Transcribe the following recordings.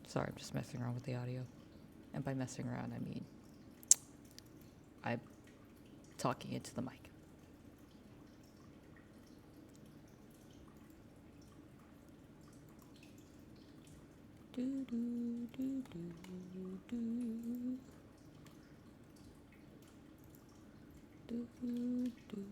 Sorry, I'm just messing around with the audio. And by messing around, I mean I'm talking into the mic. Do, do, do, do, do. Do, do, do.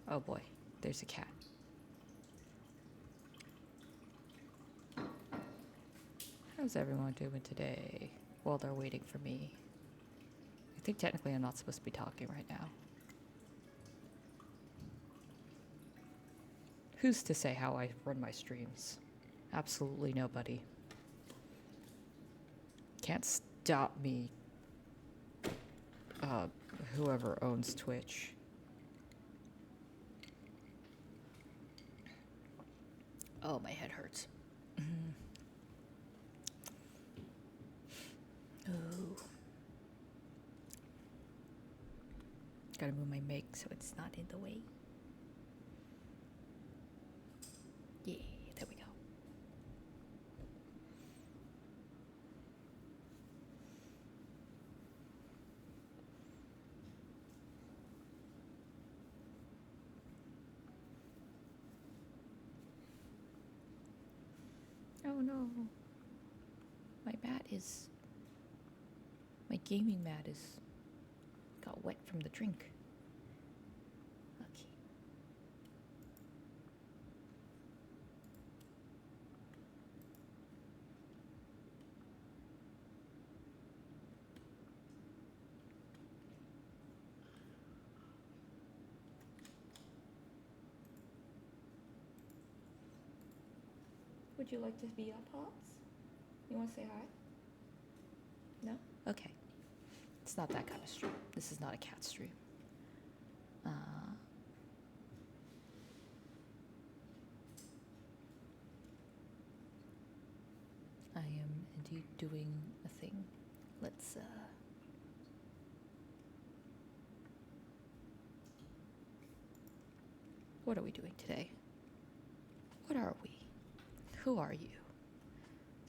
Oh boy, there's a cat. How's everyone doing today? Well, they're waiting for me. I think technically I'm not supposed to be talking right now. Who's to say how I run my streams? Absolutely nobody. Can't stop me. Whoever owns Twitch. Oh, my head hurts. Oh. Gotta move my mic so it's not in the way. Yeah, there we go. Oh no. My gaming mat got wet from the drink. Okay. Would you like to be up, Pops? You want to say hi? No? Okay. It's not that kind of stream. This is not a cat stream. I am indeed doing a thing. Let's, What are we doing today? What are we? Who are you?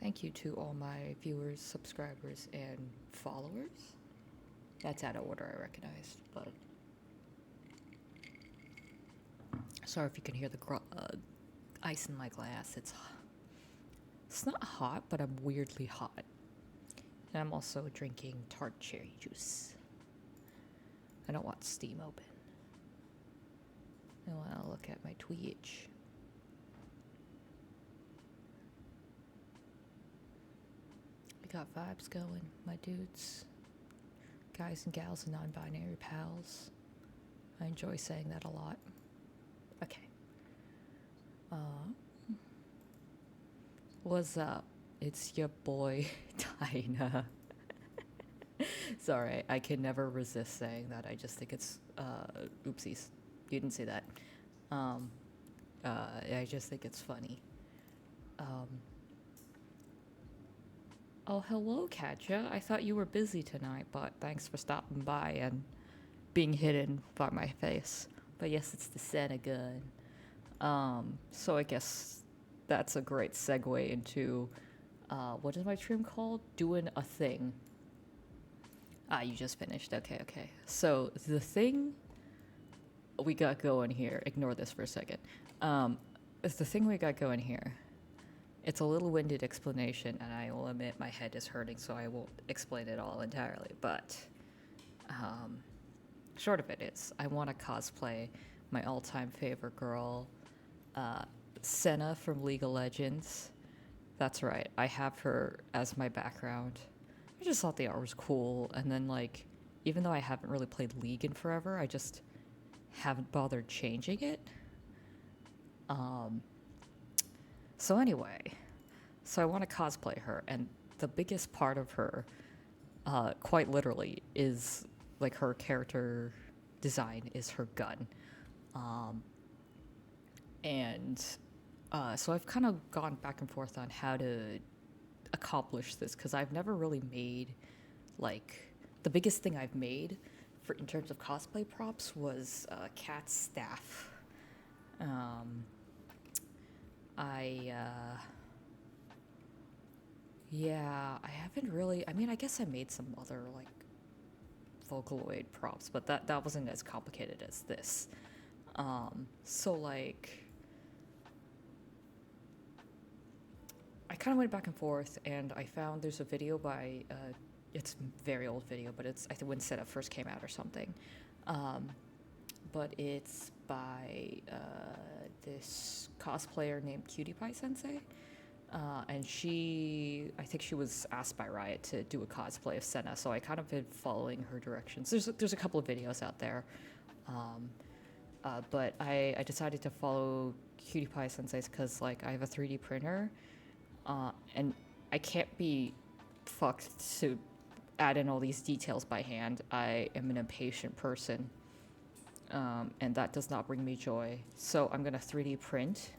Thank you to all my viewers, subscribers, and followers. That's out of order, I recognized, but sorry if you can hear the ice in my glass. It's not hot, but I'm weirdly hot. And I'm also drinking tart cherry juice. I don't want Steam open. I want to look at my Twitch. We got vibes going, my dudes. Guys and gals and non-binary pals. I enjoy saying that a lot. Okay. What's up? It's your boy, Dyna. Sorry, I can never resist saying that. I just think it's, oopsies. You didn't see that. I just think it's funny. Oh, hello, Katja. I thought you were busy tonight, but thanks for stopping by and being hidden by my face. But yes, it's the Santa gun. So I guess that's a great segue into, what is my stream called? Doing a thing. Ah, you just finished. Okay. So the thing we got going here, ignore this for a second. The thing we got going here, it's a little winded explanation, and I will admit my head is hurting, so I won't explain it all entirely. But short of it is, I want to cosplay my all-time favorite girl, Senna from League of Legends. That's right, I have her as my background. I just thought the art was cool, and then, like, even though I haven't really played League in forever, I just haven't bothered changing it. So anyway, so I want to cosplay her, and the biggest part of her quite literally is like her character design is her gun. Um, and so I've kind of gone back and forth on how to accomplish this because I've never really made like the biggest thing I've made for in terms of cosplay props was Cat's staff. Um, I yeah, I haven't really. I mean, I guess I made some other like Vocaloid props, but that wasn't as complicated as this. So like I kind of went back and forth, and I found there's a video by it's a very old video, but it's I think when Setup first came out or something. Um, but it's by this cosplayer named Cutie Pie Sensei. And I think she was asked by Riot to do a cosplay of Senna, so I kind of been following her directions. There's a couple of videos out there, um, but I decided to follow Cutie Pie Sensei's because like I have a 3D printer, and I can't be fucked to add in all these details by hand. I am an impatient person, and that does not bring me joy. So I'm gonna 3D print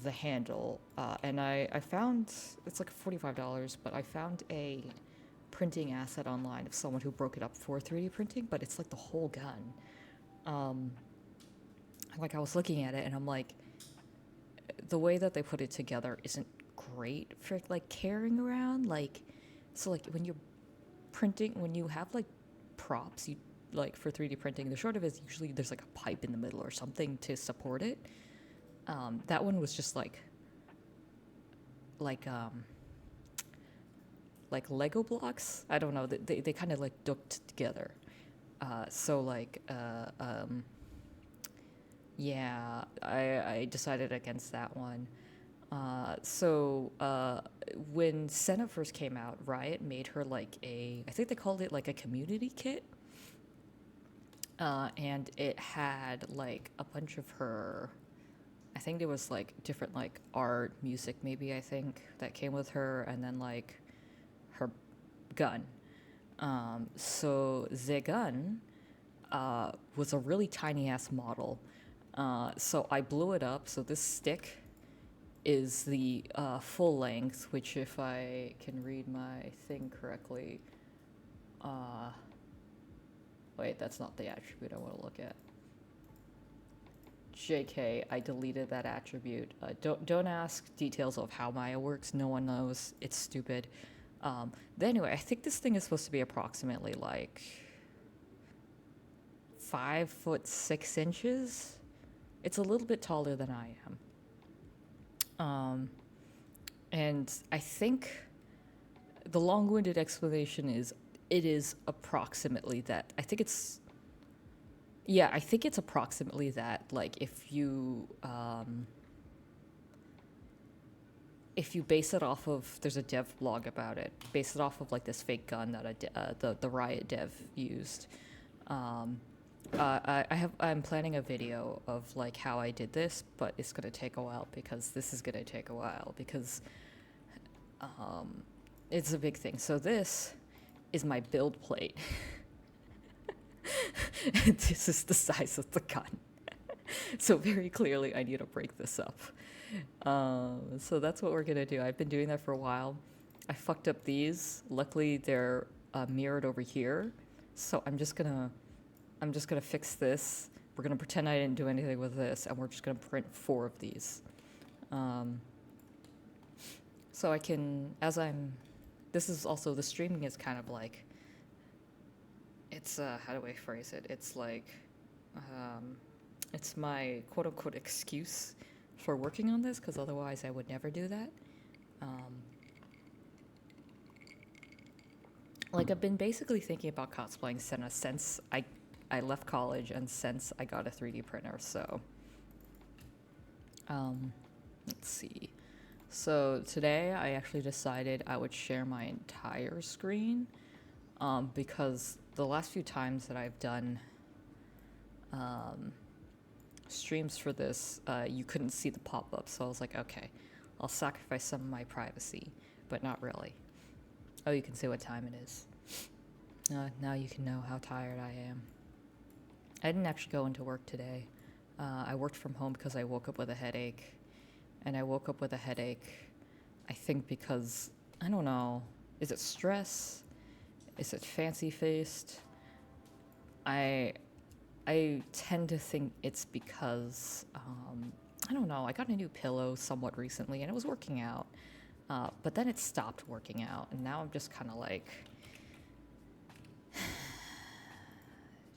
the handle, and I found it's like $45, but I found a printing asset online of someone who broke it up for 3D printing, but it's like the whole gun. Like I was looking at it and I'm like, the way that they put it together isn't great for like carrying around. Like, so like when you're printing, when you have like props, you like for 3D printing, the short of it is usually there's like a pipe in the middle or something to support it. That one was just like like Lego blocks. I don't know. They kind of like ducked together. So like yeah, I decided against that one. So when Senna first came out, Riot made her like I think they called it like a community kit. And it had like a bunch of her, I think there was like different like art, music maybe I think that came with her, and then like her gun. So the gun was a really tiny ass model. So I blew it up. So this stick is the full length, which if I can read my thing correctly, wait, that's not the attribute I want to look at. JK, I deleted that attribute. Don't ask details of how Maya works. No one knows. It's stupid. But anyway, I think this thing is supposed to be approximately like 5'6". It's a little bit taller than I am. And I think the long-winded explanation is it is approximately that. I think it's approximately that. Like if you base it off of, there's a dev blog about it. Base it off of like this fake gun that the Riot dev used. I'm planning a video of like how I did this, but it's gonna take a while because it's a big thing. So this is my build plate. And this is the size of the gun. So very clearly I need to break this up. So that's what we're gonna do. I've been doing that for a while. I fucked up these. Luckily they're mirrored over here. So I'm just gonna fix this. We're gonna pretend I didn't do anything with this, and we're just gonna print 4 of these. So I can, this is also, the streaming is kind of like, it's, how do I phrase it? It's like, it's my quote-unquote excuse for working on this, because otherwise I would never do that. Like, I've been basically thinking about cosplaying Senna since I left college and since I got a 3D printer, so. Let's see. So today I actually decided I would share my entire screen, because the last few times that I've done streams for this, you couldn't see the pop-up, so I was like, okay, I'll sacrifice some of my privacy, but not really. Oh, you can see what time it is. Now you can know how tired I am. I didn't actually go into work today. I worked from home because I woke up with a headache. And I woke up with a headache, I think because, I don't know, is it stress? Is it fancy-faced? I tend to think it's because, I don't know, I got a new pillow somewhat recently and it was working out. But then it stopped working out, and now I'm just kind of like,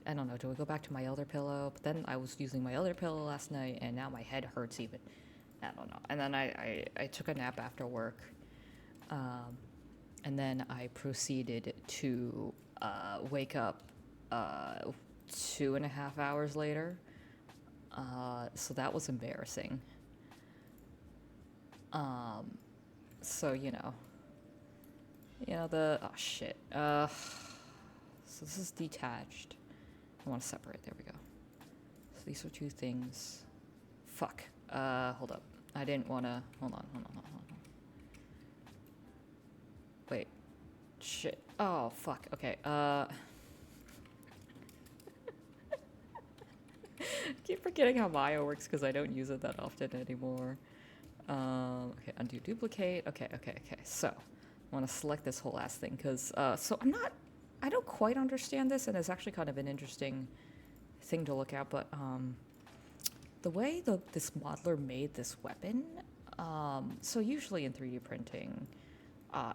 I don't know, do I go back to my other pillow? But then I was using my other pillow last night, and now my head hurts even. I don't know. And then I took a nap after work, and then I proceeded to wake up 2.5 hours later. So that was embarrassing. So oh shit. So this is detached. I want to separate. There we go. So these are two things. Fuck. Hold up. I didn't want to. Hold on. Wait. Shit. Oh, fuck. Okay. I keep forgetting how Maya works because I don't use it that often anymore. Okay, undo duplicate. Okay. So, I want to select this whole ass thing because, so I don't quite understand this, and it's actually kind of an interesting thing to look at, but, the way this modeler made this weapon, so usually in 3D printing,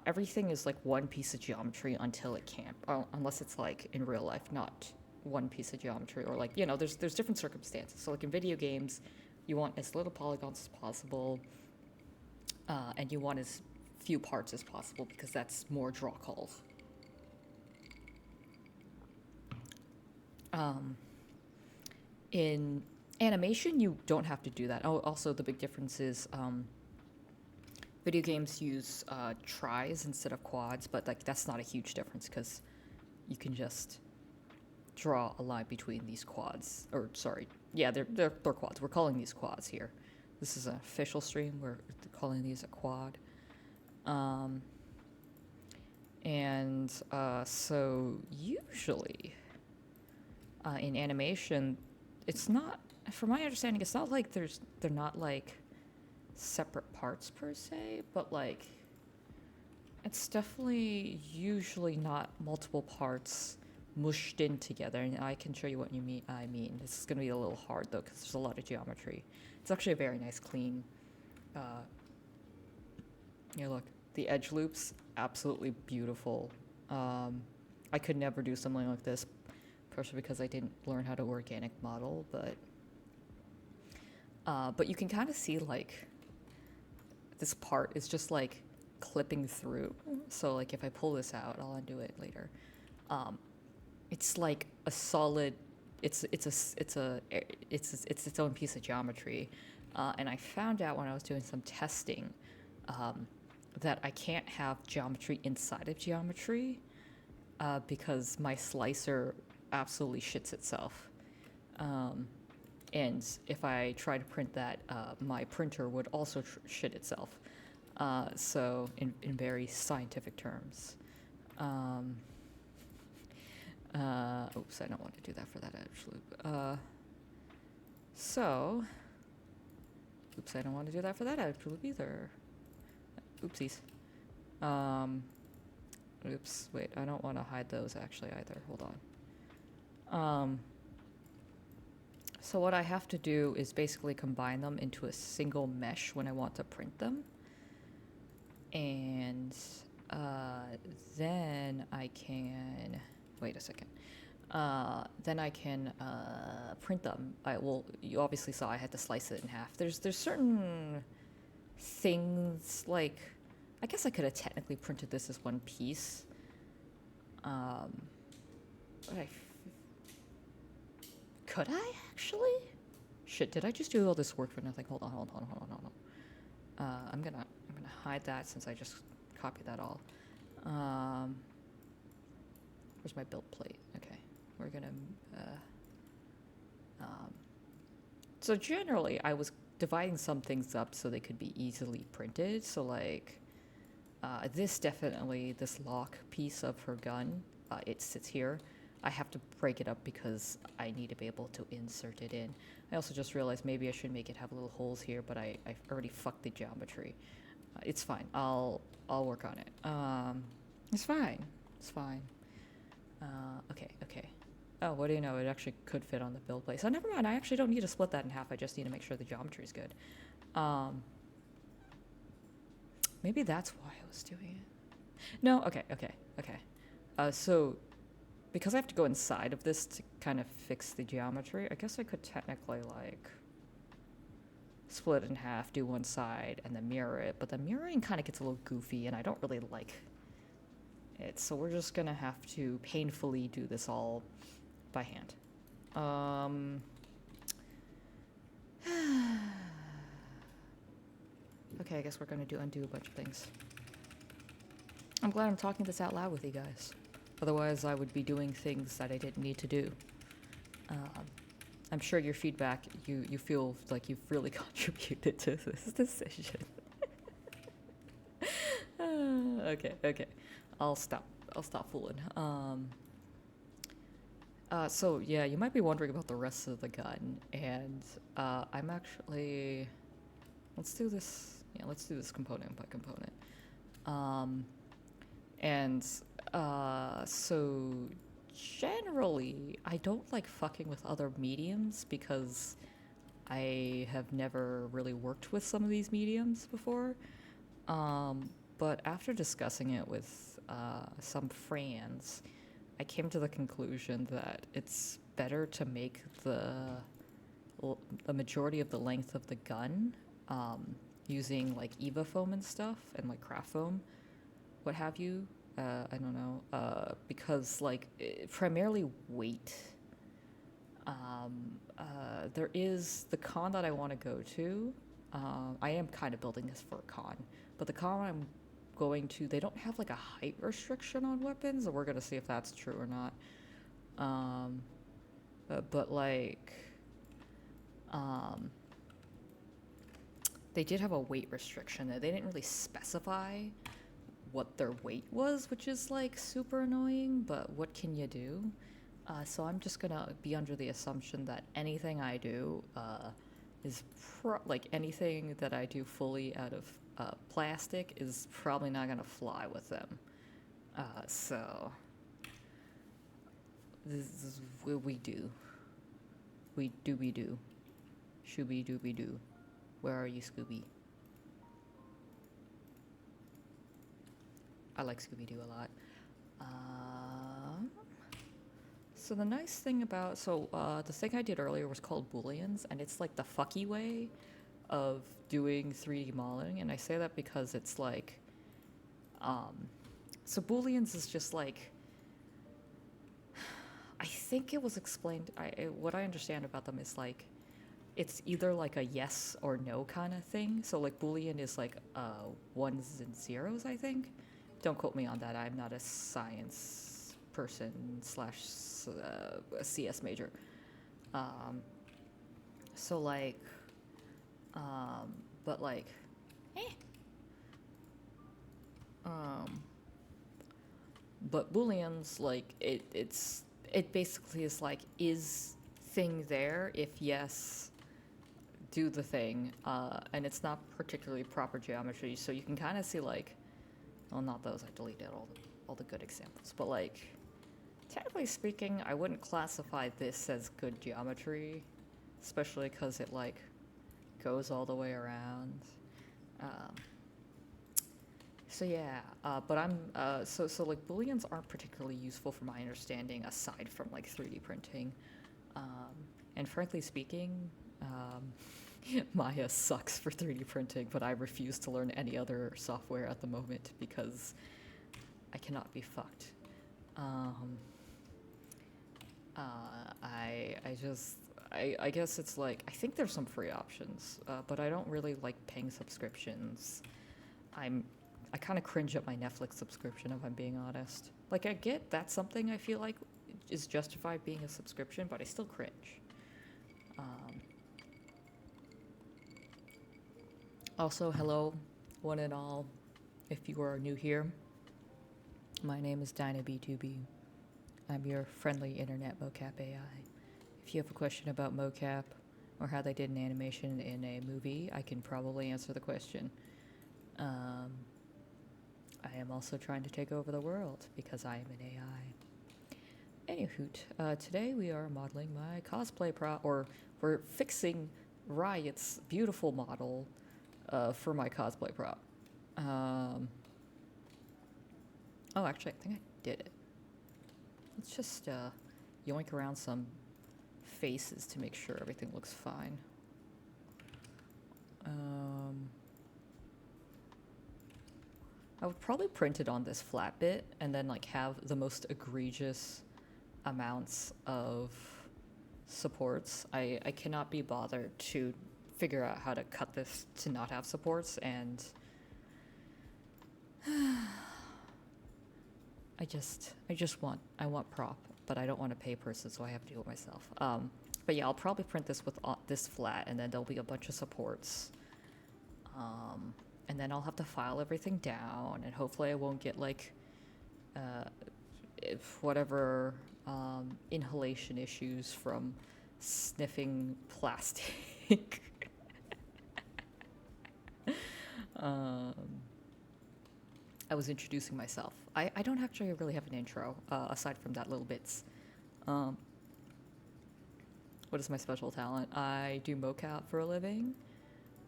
everything is like one piece of geometry until it can't, unless it's like in real life, not one piece of geometry, or like, there's different circumstances. So like in video games, you want as little polygons as possible, and you want as few parts as possible because that's more draw calls. In animation, you don't have to do that. Oh, also the big difference is video games use tris instead of quads, but like that's not a huge difference because you can just draw a line between these quads. Or sorry, yeah, they're quads. We're calling these quads here. This is an official stream. We're calling these a quad. So usually in animation, it's not, from my understanding, it's not like they're not like separate parts per se, but like it's definitely usually not multiple parts mushed in together. And I can show you what I mean. This is going to be a little hard though because there's a lot of geometry. It's actually a very nice, clean. Look, the edge loops, absolutely beautiful. I could never do something like this, partially because I didn't learn how to organic model, but you can kind of see like this part is just like clipping through. So like if I pull this out, I'll undo it later. It's like a solid. It's its own piece of geometry, and I found out when I was doing some testing that I can't have geometry inside of geometry because my slicer absolutely shits itself. And if I try to print that, my printer would also shit itself. So in very scientific terms. Oops, I don't want to do that for that edge loop. Oops, I don't want to do that for that edge loop either. Oopsies. Oops, wait, I don't want to hide those actually either. Hold on. So what I have to do is basically combine them into a single mesh when I want to print them. And then I can, wait a second. Then I can print them. You obviously saw I had to slice it in half. There's certain things, like, I guess I could have technically printed this as one piece. But could I actually? Shit, did I just do all this work for nothing? Hold on. I'm gonna hide that since I just copied that all. Where's my build plate? Okay, we're gonna. So generally, I was dividing some things up so they could be easily printed. So like, This definitely, this lock piece of her gun, it sits here. I have to break it up because I need to be able to insert it in. I also just realized maybe I should make it have little holes here, but I've already fucked the geometry. It's fine. I'll work on it. It's fine. It's fine. Okay, okay. Oh, what do you know? It actually could fit on the build plate. So never mind. I actually don't need to split that in half. I just need to make sure the geometry is good. Maybe that's why I was doing it. No, okay. So because I have to go inside of this to kind of fix the geometry, I guess I could technically like split it in half, do one side, and then mirror it. But the mirroring kind of gets a little goofy, and I don't really like it. So we're just gonna have to painfully do this all by hand. Okay, I guess we're gonna undo a bunch of things. I'm glad I'm talking this out loud with you guys. Otherwise, I would be doing things that I didn't need to do. I'm sure your feedback, you feel like you've really contributed to this decision. Okay. I'll stop fooling. So yeah, you might be wondering about the rest of the gun, and I'm actually, let's do this component by component. So generally, I don't like fucking with other mediums because I have never really worked with some of these mediums before. But after discussing it with some friends, I came to the conclusion that it's better to make the majority of the length of the gun using like Eva foam and stuff, and like craft foam, what have you. I don't know, because like primarily weight. There is the con that I want to go to. I am kind of building this for a con, but the con I'm going to, they don't have like a height restriction on weapons, and we're gonna see if that's true or not. But like, they did have a weight restriction. They didn't really specify what their weight was, which is like super annoying, but what can you do? So I'm just gonna be under the assumption that anything I do is like anything that I do fully out of plastic is probably not gonna fly with them. So this is what we do. We do. Shooby dooby doo. Where are you, Scooby? I like Scooby-Doo a lot. So the nice thing about, the thing I did earlier was called Booleans, and it's like the fucky way of doing 3D modeling, and I say that because it's like, so Booleans is just like, I think it was explained, what I understand about them is like, it's either like a yes or no kind of thing. So like Boolean is like ones and zeros, I think. Don't quote me on that. I'm not a science person / a CS major. So like, but like, but Booleans, like it basically is like, is thing there? If yes, do the thing. And it's not particularly proper geometry, so you can kind of see like, well, not those, I deleted all the good examples, but like, technically speaking, I wouldn't classify this as good geometry, especially because it like goes all the way around. So yeah, but I'm, so like Booleans aren't particularly useful from my understanding aside from like 3D printing. And frankly speaking, Maya sucks for 3D printing, but I refuse to learn any other software at the moment because I cannot be fucked. I guess it's like, I think there's some free options, but I don't really like paying subscriptions. I kind of cringe at my Netflix subscription, if I'm being honest. Like, I get that's something I feel like is justified being a subscription, but I still cringe. Also, hello, one and all. If you are new here, my name is Dyna B2B. I'm your friendly internet mocap AI. If you have a question about mocap or how they did an animation in a movie, I can probably answer the question. I am also trying to take over the world because I am an AI. Anywho, today we are modeling my cosplay or we're fixing Riot's beautiful model for my cosplay prop. Oh, actually, I think I did it. Let's just yoink around some faces to make sure everything looks fine. I would probably print it on this flat bit and then like have the most egregious amounts of supports. I cannot be bothered to figure out how to cut this to not have supports, and I want prop, but I don't want to pay person, so I have to do it myself. But yeah, I'll probably print this with this flat, and then there'll be a bunch of supports. And then I'll have to file everything down, and hopefully I won't get like whatever inhalation issues from sniffing plastic. I was introducing myself. I don't actually really have an intro, aside from that little bits. What is my special talent? I do mocap for a living,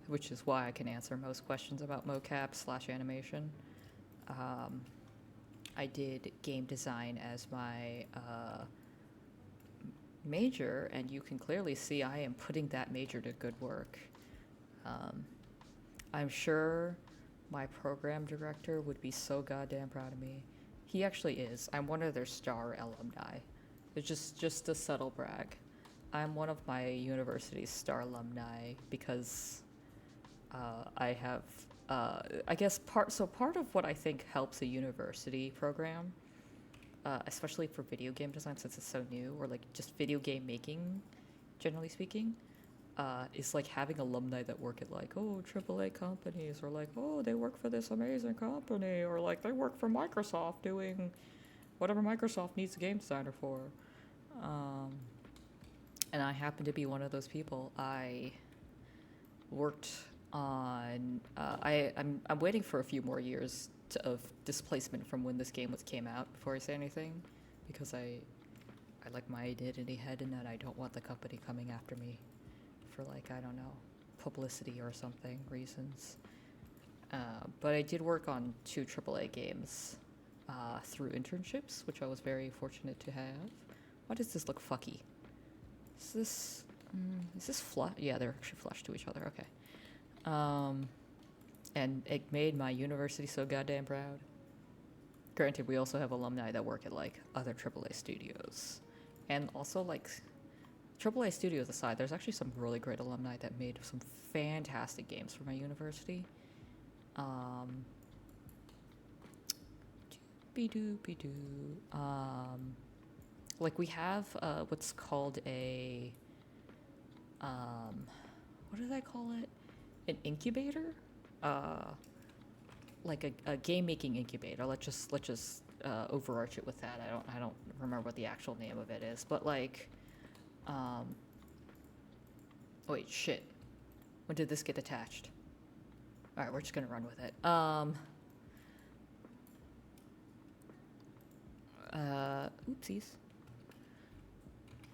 which is why I can answer most questions about mocap/animation. I did game design as my major, and you can clearly see I am putting that major to good work. I'm sure my program director would be so goddamn proud of me. He actually is. I'm one of their star alumni. It's just a subtle brag. I'm one of my university's star alumni because I have, I guess part of what I think helps a university program, especially for video game design since it's so new, or like just video game making, generally speaking, is like having alumni that work at like, oh, AAA companies, or like, oh, they work for this amazing company, or like they work for Microsoft doing whatever Microsoft needs a game designer for. And I happen to be one of those people. I worked on. I'm waiting for a few more years of displacement from when this game came out before I say anything, because I like my identity head in that I don't want the company coming after me for like, I don't know, publicity or something reasons. But I did work on 2 AAA games through internships, which I was very fortunate to have. Why does this look fucky? Is this flush? Yeah, they're actually flush to each other. Okay. And it made my university so goddamn proud. Granted, we also have alumni that work at like other AAA studios, and also like AAA studios aside, there's actually some really great alumni that made some fantastic games for my university. Like we have what's called a what do they call it? An incubator? Like a game making incubator. Let's just overarch it with that. I don't remember what the actual name of it is, but like wait, shit. When did this get attached? Alright, we're just gonna run with it. Oopsies.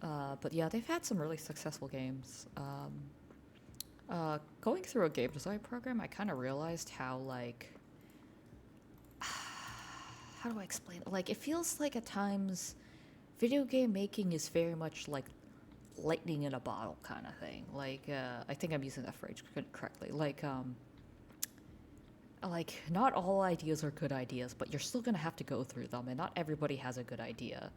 But yeah, they've had some really successful games. Going through a game design program, I kind of realized how, like, how do I explain it? Like, it feels like at times video game making is very much like lightning in a bottle kind of thing. Like, I think I'm using that phrase correctly. Like, not all ideas are good ideas, but you're still gonna have to go through them, and not everybody has a good idea,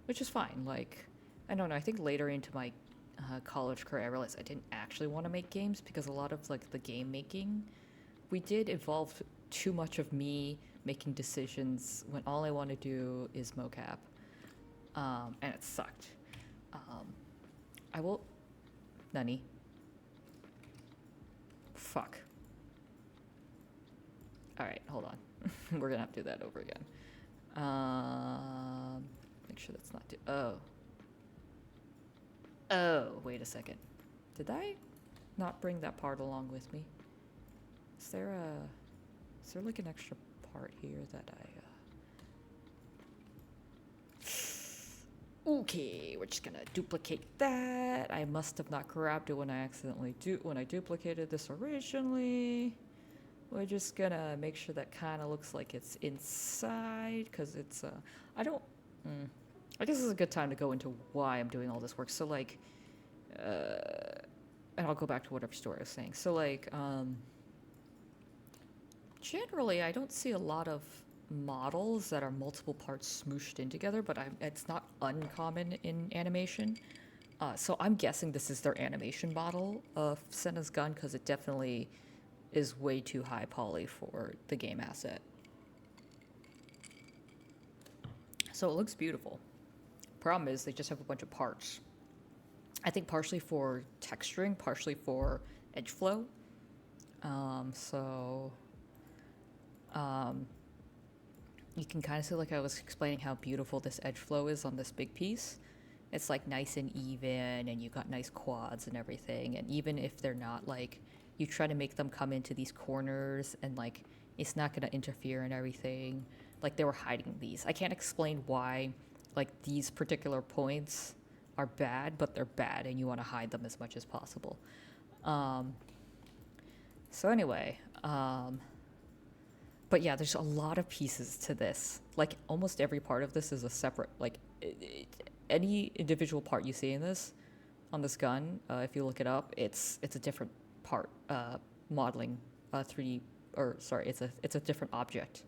which is fine. Like, I don't know. I think later into my college career, I realized I didn't actually want to make games because a lot of like the game making we did involve too much of me making decisions when all I want to do is mocap, and it sucked. I will. Nani. Fuck. Alright, hold on. We're gonna have to do that over again. Make sure that's not Oh, wait a second. Did I not bring that part along with me? Is there like an extra part here that Okay, we're just gonna duplicate that. I must have not grabbed it when I duplicated this originally. We're just gonna make sure that kind of looks like it's inside, because it's, I don't, I guess this is a good time to go into why I'm doing all this work. So, like, and I'll go back to whatever story I was saying. So, like, generally, I don't see a lot of models that are multiple parts smooshed in together, but it's not uncommon in animation. So I'm guessing this is their animation model of Senna's gun, because it definitely is way too high poly for the game asset. So it looks beautiful. Problem is, they just have a bunch of parts. I think partially for texturing, partially for edge flow. You can kind of see, like I was explaining, how beautiful this edge flow is on this big piece. It's like nice and even, and you got nice quads and everything. And even if they're not, like, you try to make them come into these corners, and like it's not going to interfere and everything. Like, they were hiding these. I can't explain why, like, these particular points are bad, but they're bad, and you want to hide them as much as possible. So anyway, but yeah, there's a lot of pieces to this. Like, almost every part of this is a separate, like, any individual part you see in this, on this gun, if you look it up, it's a different part, modeling, 3D, or sorry, it's a different object.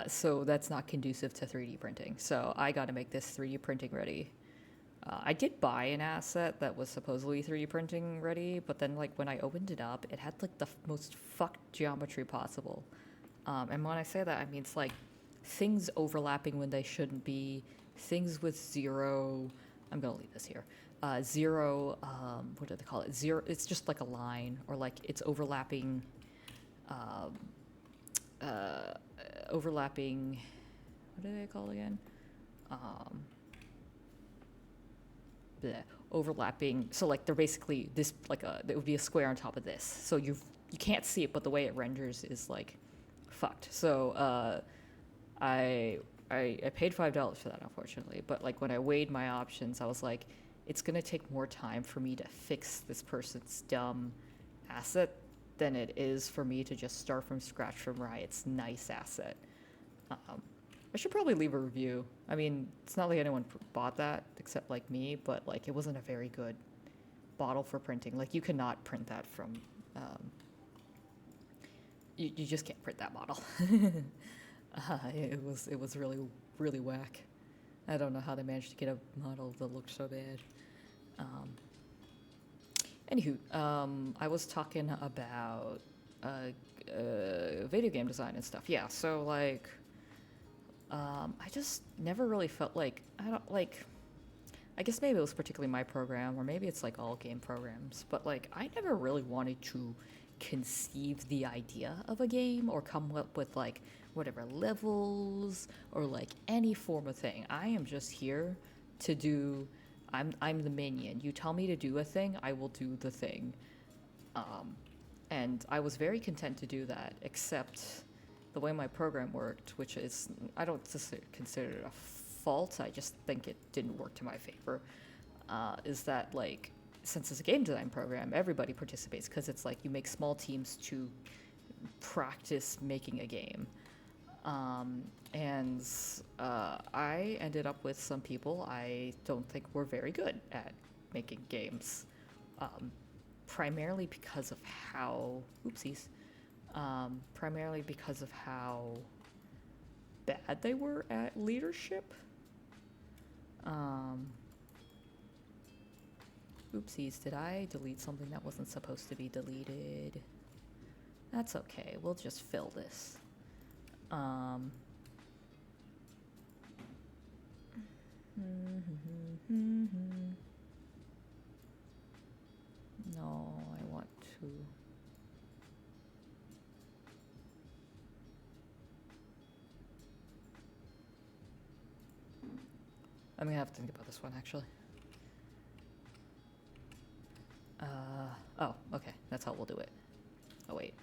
So that's not conducive to 3D printing. So I got to make this 3D printing ready. I did buy an asset that was supposedly 3D printing ready, but then, like, when I opened it up, it had, like, the most fucked geometry possible. And when I say that, I mean, it's like things overlapping when they shouldn't be, things with zero, I'm gonna leave this here, zero, what do they call it? Zero, it's just like a line, or like it's overlapping, overlapping, what do they call it again? Overlapping, so like they're basically this, like it would be a square on top of this, so you can't see it, but the way it renders is like fucked. So I paid $5 for that, unfortunately, but like when I weighed my options, I was like, it's gonna take more time for me to fix this person's dumb asset than it is for me to just start from scratch from Riot's nice asset. I should probably leave a review. I mean, it's not like anyone bought that except like me, but like it wasn't a very good bottle for printing. Like, you cannot print that from, you just can't print that model. It was really, really whack. I don't know how they managed to get a model that looked so bad. Anywho, I was talking about video game design and stuff. Yeah, so like, I just never really felt like, I guess maybe it was particularly my program, or maybe it's like all game programs, but like I never really wanted to conceive the idea of a game or come up with like whatever levels or like any form of thing. I am just here to do, I'm the minion. You tell me to do a thing, I will do the thing. And I was very content to do that, except the way my program worked, which is, I don't consider it a fault, I just think it didn't work to my favor, is that, like, since it's a game design program, everybody participates, because it's like you make small teams to practice making a game. And I ended up with some people I don't think were very good at making games, primarily because of how, primarily because of how bad they were at leadership. Oopsies, did I delete something that wasn't supposed to be deleted? That's okay, we'll just fill this. No, I want to. I'm gonna have to think about this one actually. Oh, okay. That's how we'll do it. Oh, wait.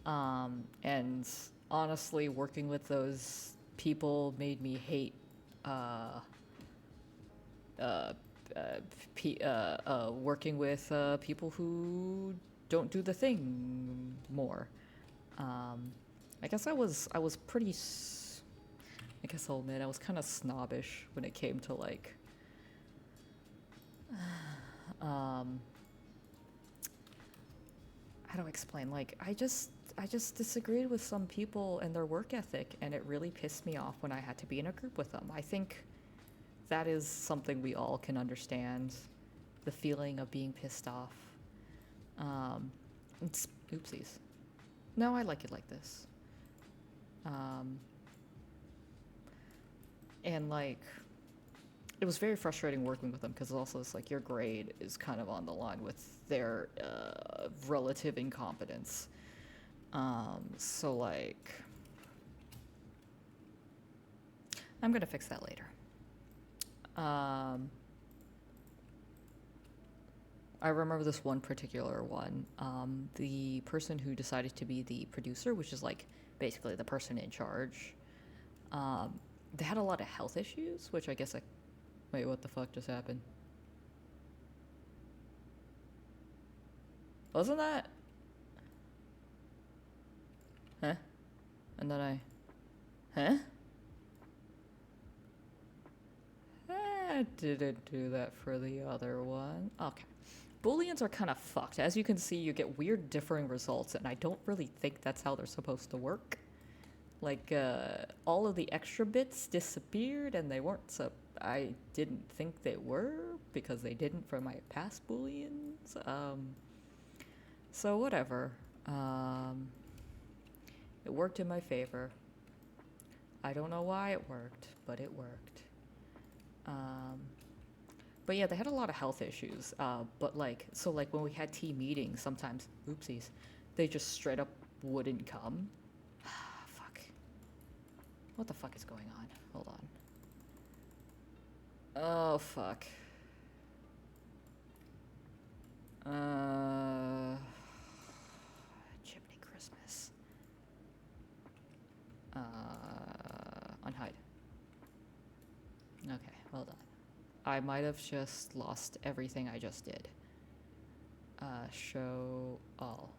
And honestly, working with those people made me hate, uh, working with, people who don't do the thing more. Um, I guess I was pretty, I guess I'll admit, I was kind of snobbish when it came to, like, um, how do I explain? Like, I just disagreed with some people and their work ethic, and it really pissed me off when I had to be in a group with them. I think that is something we all can understand, the feeling of being pissed off. It's oopsies. No, I like it like this. Um, and like, it was very frustrating working with them because also it's like your grade is kind of on the line with their relative incompetence. So like, I'm gonna fix that later. I remember this one particular one. The person who decided to be the producer, which is like basically the person in charge, they had a lot of health issues, which I guess I. Wait, what the fuck just happened? Wasn't that? Huh? And then I. Huh? I didn't do that for the other one. Okay. Booleans are kind of fucked. As you can see, you get weird differing results, and I don't really think that's how they're supposed to work. Like, all of the extra bits disappeared, and they weren't so. I didn't think they were, because they didn't for my past Booleans. So whatever. It worked in my favor. I don't know why it worked, but it worked. But yeah, they had a lot of health issues. But like, so like when we had team meetings, sometimes, oopsies, they just straight up wouldn't come. Fuck. What the fuck is going on? Hold on. Oh, fuck. Chimney Christmas. Unhide. Okay, hold on. I might have just lost everything I just did. Show all.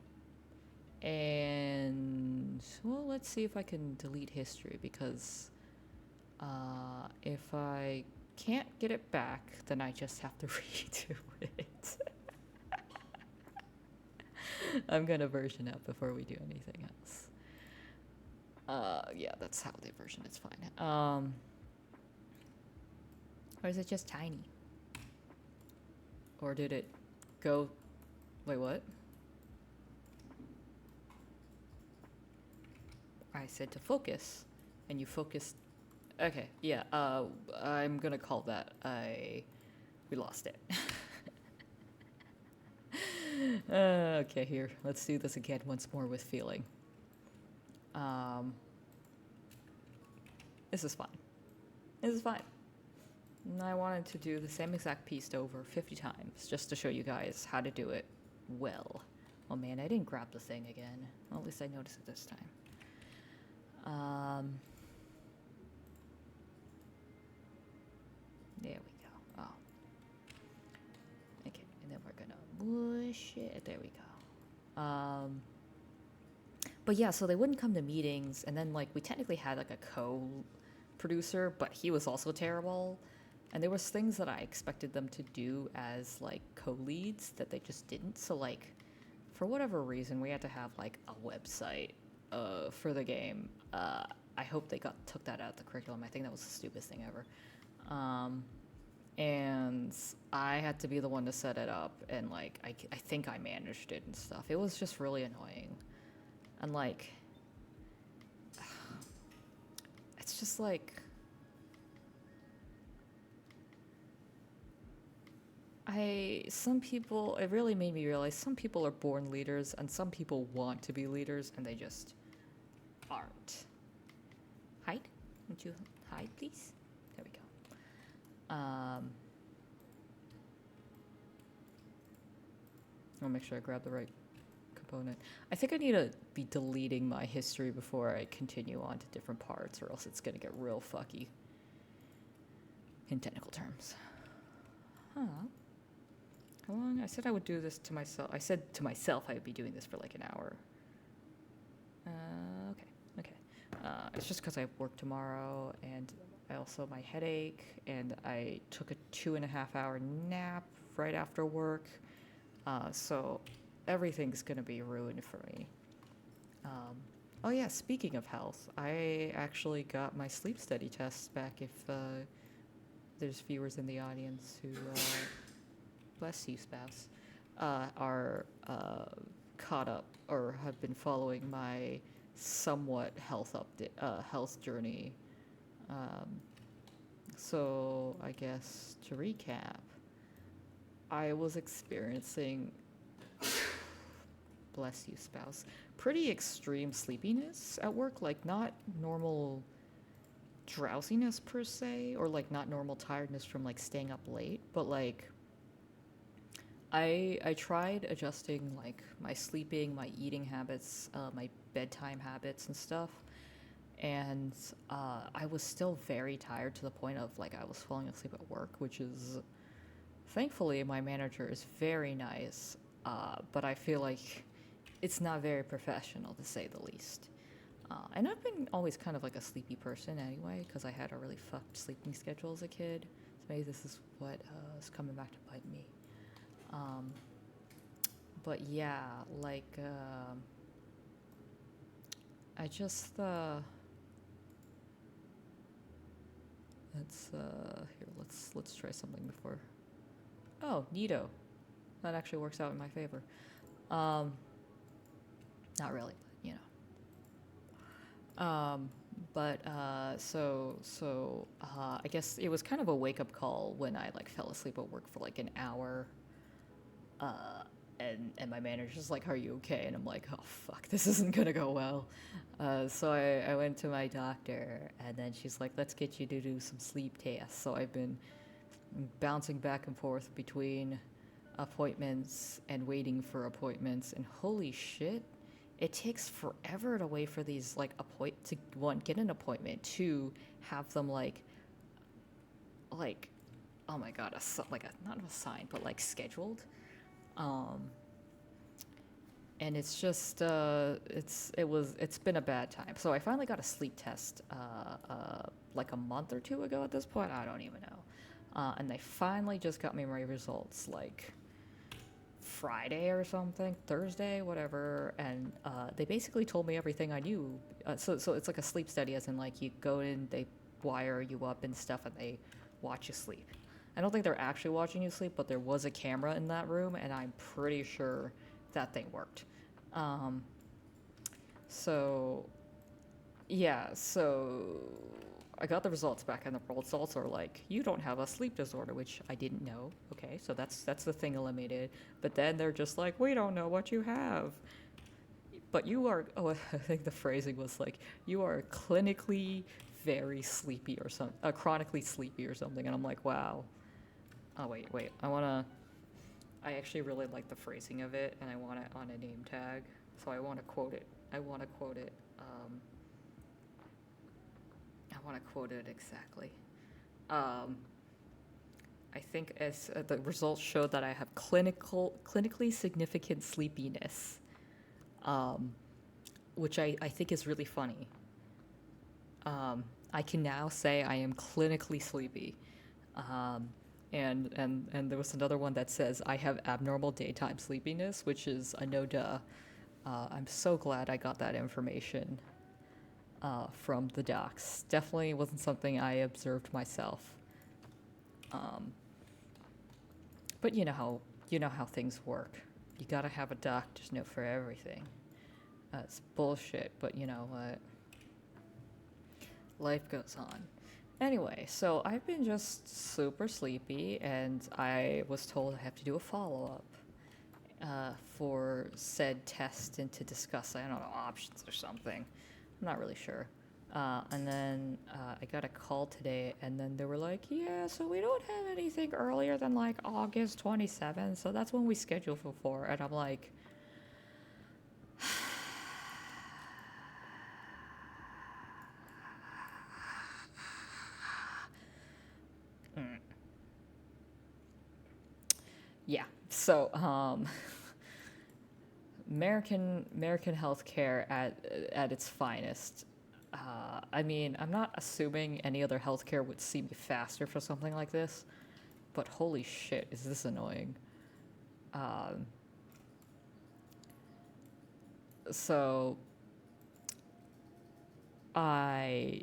And, well, let's see if I can delete history, because if I can't get it back, then I just have to redo it. I'm gonna version out before we do anything else. Yeah, that's how they version it's fine. Or is it just tiny? Or did it go... Wait, what? I said to focus, and you focused... Okay, yeah, I'm gonna call that we lost it. Okay, here, let's do this again once more with feeling. This is fine. This is fine. And I wanted to do the same exact piece over 50 times, just to show you guys how to do it well. Oh man, I didn't grab the thing again. Well, at least I noticed it this time. There we go. Oh. Okay, and then we're gonna push it. There we go. But yeah, so they wouldn't come to meetings, and then like we technically had like a co-producer, but he was also terrible. And there was things that I expected them to do as like co-leads that they just didn't. So like, for whatever reason, we had to have like a website for the game. I hope they took that out of the curriculum. I think that was the stupidest thing ever. And I had to be the one to set it up, and like I think I managed it and stuff. It was just really annoying, and like it's just like some people, it really made me realize some people are born leaders and some people want to be leaders and they just aren't. Hide? Would you hide, please? There we go. I'll make sure I grab the right component. I think I need to be deleting my history before I continue on to different parts, or else it's gonna get real fucky in technical terms. Huh. How long? I said I would do this to myself. I said to myself I would be doing this for like an hour. Okay. It's just because I work tomorrow, and I also my headache, and I took a 2.5 hour nap right after work. So everything's gonna be ruined for me. Oh yeah, speaking of health, I actually got my sleep study tests back. If there's viewers in the audience who, bless you, spouse, are caught up or have been following my somewhat health journey. So I guess to recap, I was experiencing, bless you, spouse, pretty extreme sleepiness at work, like not normal drowsiness per se, or like not normal tiredness from like staying up late, but like I tried adjusting like my sleeping, my eating habits, my bedtime habits and stuff, and I was still very tired to the point of like I was falling asleep at work, which is thankfully my manager is very nice, but I feel like it's not very professional to say the least. And I've been always kind of like a sleepy person anyway, because I had a really fucked sleeping schedule as a kid. So maybe this is what is coming back to bite me. But yeah, like I just let's try something before. Oh, neato. That actually works out in my favor. Not really, but you know. I guess it was kind of a wake up call when I like fell asleep at work for like an hour. And my manager's like, "Are you okay?" And I'm like, "Oh fuck, this isn't gonna go well." So I went to my doctor, and then she's like, "Let's get you to do some sleep tests." So I've been bouncing back and forth between appointments and waiting for appointments, and holy shit, it takes forever to wait for these like to one, get an appointment, two, have them like oh my god, not assigned but like scheduled. And it's just it's been a bad time. So I finally got a sleep test like a month or two ago at this point. I don't even know. And they finally just got me my results like Friday or something, Thursday, whatever. And they basically told me everything I knew. So it's like a sleep study, as in like you go in, they wire you up and stuff, and they watch you sleep. I don't think they're actually watching you sleep, but there was a camera in that room, and I'm pretty sure that thing worked. So, yeah, so I got the results back, and the results are like, you don't have a sleep disorder, which I didn't know. Okay, so that's the thing eliminated. But then they're just like, we don't know what you have. But you are, oh, I think the phrasing was like, you are clinically very sleepy or something, chronically sleepy or something. And I'm like, wow. Oh, wait. I actually really like the phrasing of it, and I want it on a name tag. So I want to quote it. I want to quote it exactly. I think as the results showed that I have clinically significant sleepiness, which I think is really funny. I can now say I am clinically sleepy. And there was another one that says I have abnormal daytime sleepiness, which is a no duh. I'm so glad I got that information from the docs. Definitely wasn't something I observed myself. But you know how things work. You gotta have a doctor's note for everything. It's bullshit, but you know what? Life goes on. Anyway, so I've been just super sleepy, and I was told I have to do a follow up for said test and to discuss, I don't know, options or something. I'm not really sure. And then I got a call today, and then they were like, yeah, so we don't have anything earlier than like August 27th, so that's when we schedule for. And I'm like, mm. Yeah. So, American healthcare at its finest. I mean, I'm not assuming any other healthcare would see me faster for something like this, but holy shit, is this annoying? Um, so I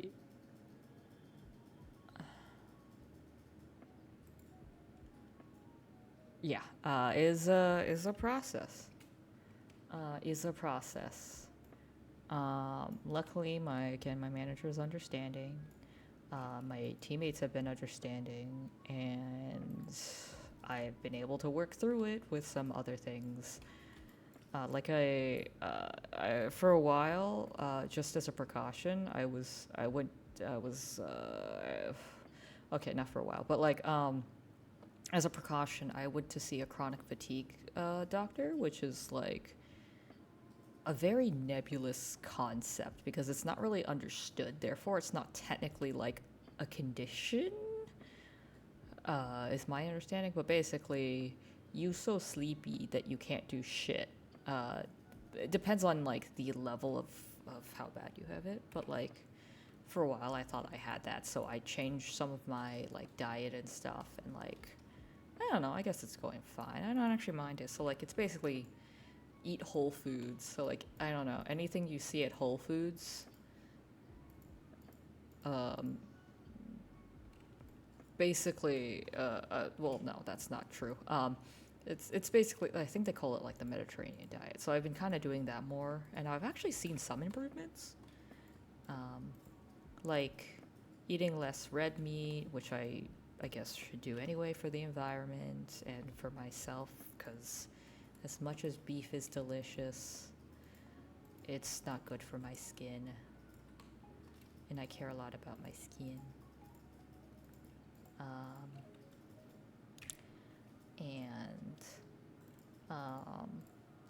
yeah, is a process. Is a process. Luckily, my manager is understanding. My teammates have been understanding, and I've been able to work through it with some other things. For a while, just as a precaution, I was, okay, not for a while, but as a precaution, I went to see a chronic fatigue doctor, which is like a very nebulous concept because it's not really understood. Therefore, it's not technically like a condition, is my understanding. But basically, you so sleepy that you can't do shit. Uh, it depends on like the level of how bad you have it. But like for a while, I thought I had that, so I changed some of my like diet and stuff, and like I don't know. I guess it's going fine. I don't actually mind it. So like it's basically eat whole foods. So like I don't know, anything you see at Whole Foods, um, basically, well, no, that's not true. It's basically I think they call it like the Mediterranean diet. So I've been kind of doing that more, and I've actually seen some improvements. Um, like eating less red meat, which I guess should do anyway for the environment and for myself, because as much as beef is delicious, it's not good for my skin, and I care a lot about my skin. Um, and um,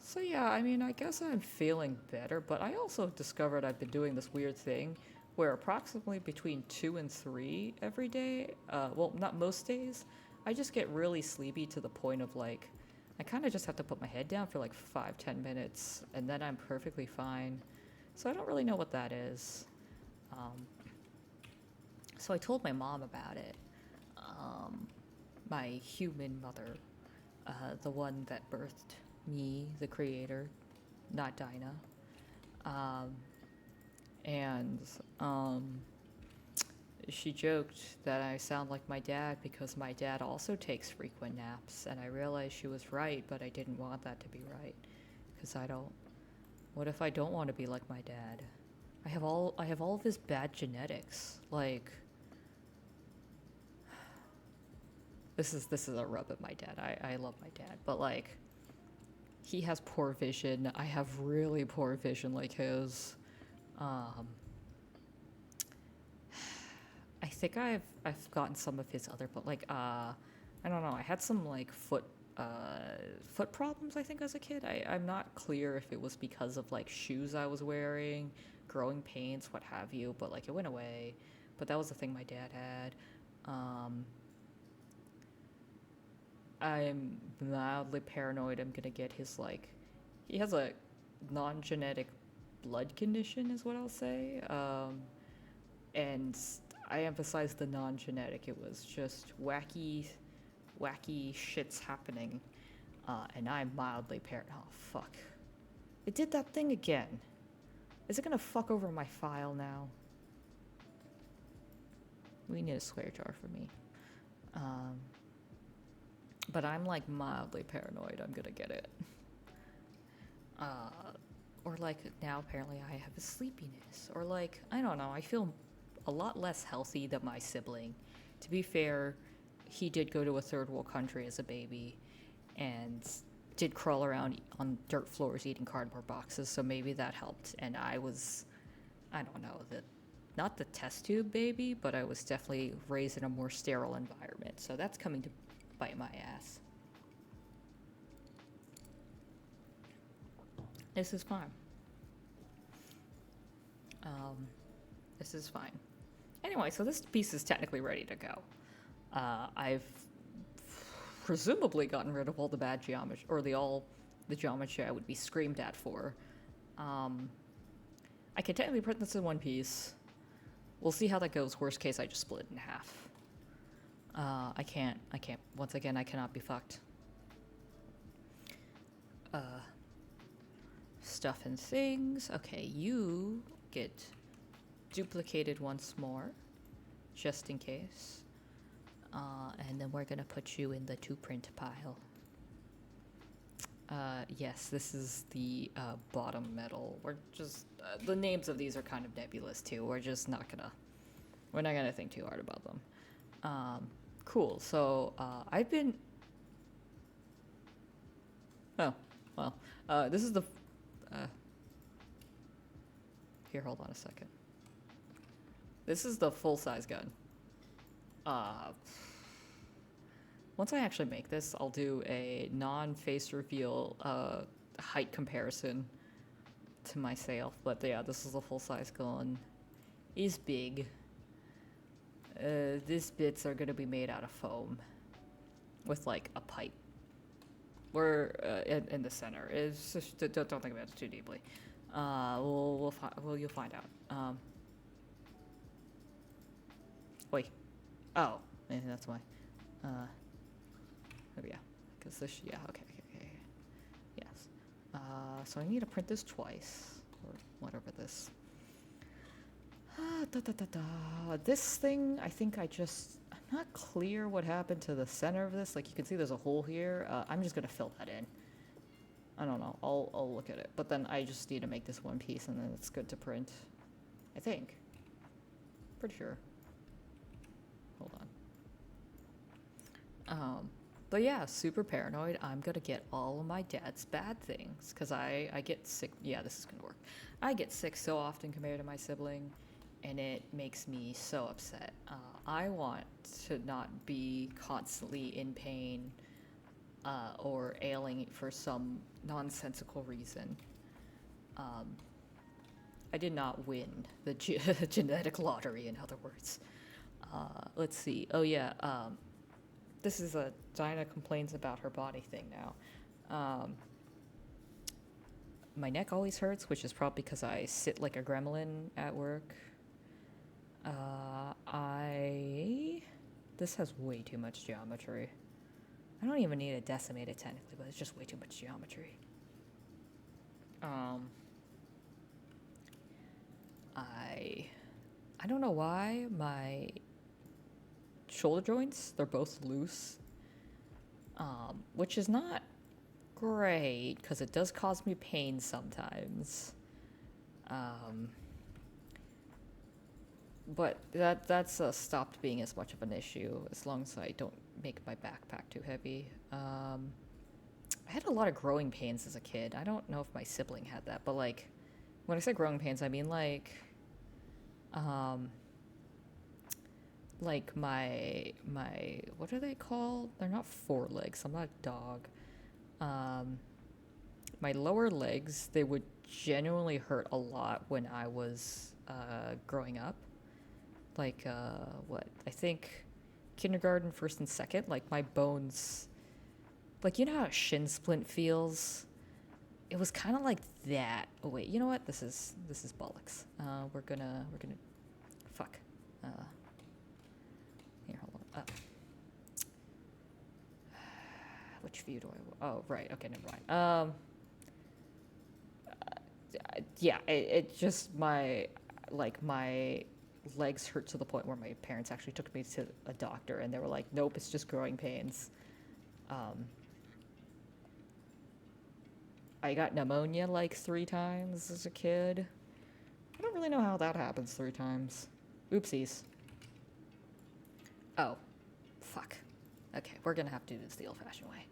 so yeah, I mean, I guess I'm feeling better, but I also discovered I've been doing this weird thing where approximately between 2 and 3 every day, well, not most days, I just get really sleepy to the point of like, I kind of just have to put my head down for like 5, 10 minutes, and then I'm perfectly fine. So I don't really know what that is. Um, so I told my mom about it. Um, my human mother, the one that birthed me, the creator, not Dyna. Um, and she joked that I sound like my dad because my dad also takes frequent naps, and I realized she was right, but I didn't want that to be right because I don't. What if I don't want to be like my dad? I have all of his bad genetics. Like this is a rub at my dad. I love my dad, but like he has poor vision. I have really poor vision like his. Um, I think I've gotten some of his other, but like I don't know. I had some like foot problems. I think as a kid, I'm not clear if it was because of like shoes I was wearing, growing pains, what have you. But like it went away. But that was the thing my dad had. Um, I'm mildly paranoid I'm gonna get his like. He has a non-genetic blood condition, is what I'll say. And I emphasize the non-genetic. It was just wacky shits happening, and I'm mildly paranoid. Oh fuck! It did that thing again. Is it gonna fuck over my file now? We need a swear jar for me. Um, but I'm like mildly paranoid I'm gonna get it. Or like now apparently I have a sleepiness, or like I don't know. a lot less healthy than my sibling. To be fair, he did go to a third world country as a baby and did crawl around on dirt floors eating cardboard boxes, so maybe that helped. And I was, I don't know, not the test tube baby, but I was definitely raised in a more sterile environment, so that's coming to bite my ass. This is fine. This is fine. Anyway, so this piece is technically ready to go. I've presumably gotten rid of all the bad geometry, or the geometry I would be screamed at for. I can technically print this in one piece. We'll see how that goes. Worst case, I just split it in half. I can't, once again, I cannot be fucked. Stuff and things. Okay, you get duplicated once more, just in case. And then we're gonna put you in the to print pile. Yes, this is the bottom metal. We're just the names of these are kind of nebulous too. We're not gonna think too hard about them. Cool. So I've been. Oh well. This is the. Here, hold on a second. This is the full-size gun. Once I actually make this, I'll do a non-face reveal height comparison to myself. But yeah, this is a full-size gun. It's big. These bits are gonna be made out of foam with like a pipe. We're in the center. It's just, don't think about it too deeply. You'll find out. Wait. Oh, maybe that's why. Oh yeah, because this. Yeah. Okay. Yes. So I need to print this twice, or whatever this. This thing, I think I'm not clear what happened to the center of this. Like you can see there's a hole here. I'm just gonna fill that in. I don't know. I'll look at it. But then I just need to make this one piece and then it's good to print. I think. Pretty sure. Hold on. But yeah, super paranoid. I'm gonna get all of my dad's bad things. Cause I get sick. Yeah, this is gonna work. I get sick so often compared to my sibling. And it makes me so upset. I want to not be constantly in pain or ailing for some nonsensical reason. I did not win the genetic lottery, in other words. Let's see. Oh, yeah. This is a Dyna complains about her body thing now. My neck always hurts, which is probably because I sit like a gremlin at work. This has way too much geometry. I don't even need to decimate it technically, but it's just way too much geometry. I don't know why my shoulder joints, they're both loose. Which is not great, because it does cause me pain sometimes. But that's stopped being as much of an issue as long as I don't make my backpack too heavy. I had a lot of growing pains as a kid. I don't know if my sibling had that, but like when I say growing pains, I mean like my what are they called? They're not forelegs. I'm not a dog. My lower legs, they would genuinely hurt a lot when I was growing up. Like, I think kindergarten, first and second, like my bones, like, you know how a shin splint feels? It was kind of like that. Oh, wait, you know what? This is bollocks. We're gonna, fuck. Here, hold on. Which view do I, oh, right, okay, never mind. Yeah, it just, my legs hurt to the point where my parents actually took me to a doctor and they were like, nope, it's just growing pains. I got pneumonia like 3 times as a kid. I don't really know how that happens 3 times. Oopsies. Oh. Fuck. Okay, we're gonna have to do this the old-fashioned way.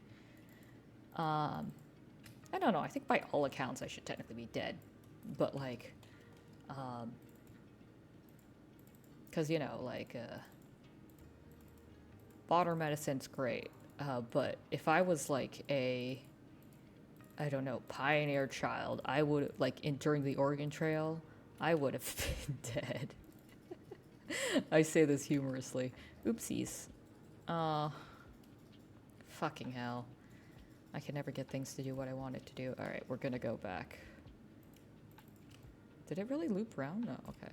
I don't know. I think by all accounts I should technically be dead. But, like, because, you know, like, modern medicine's great. But if I was, like, I don't know, pioneer child, I would, like, during the Oregon Trail, I would have been dead. I say this humorously. Oopsies. Fucking hell. I can never get things to do what I want it to do. Alright, we're gonna go back. Did it really loop around? No, okay.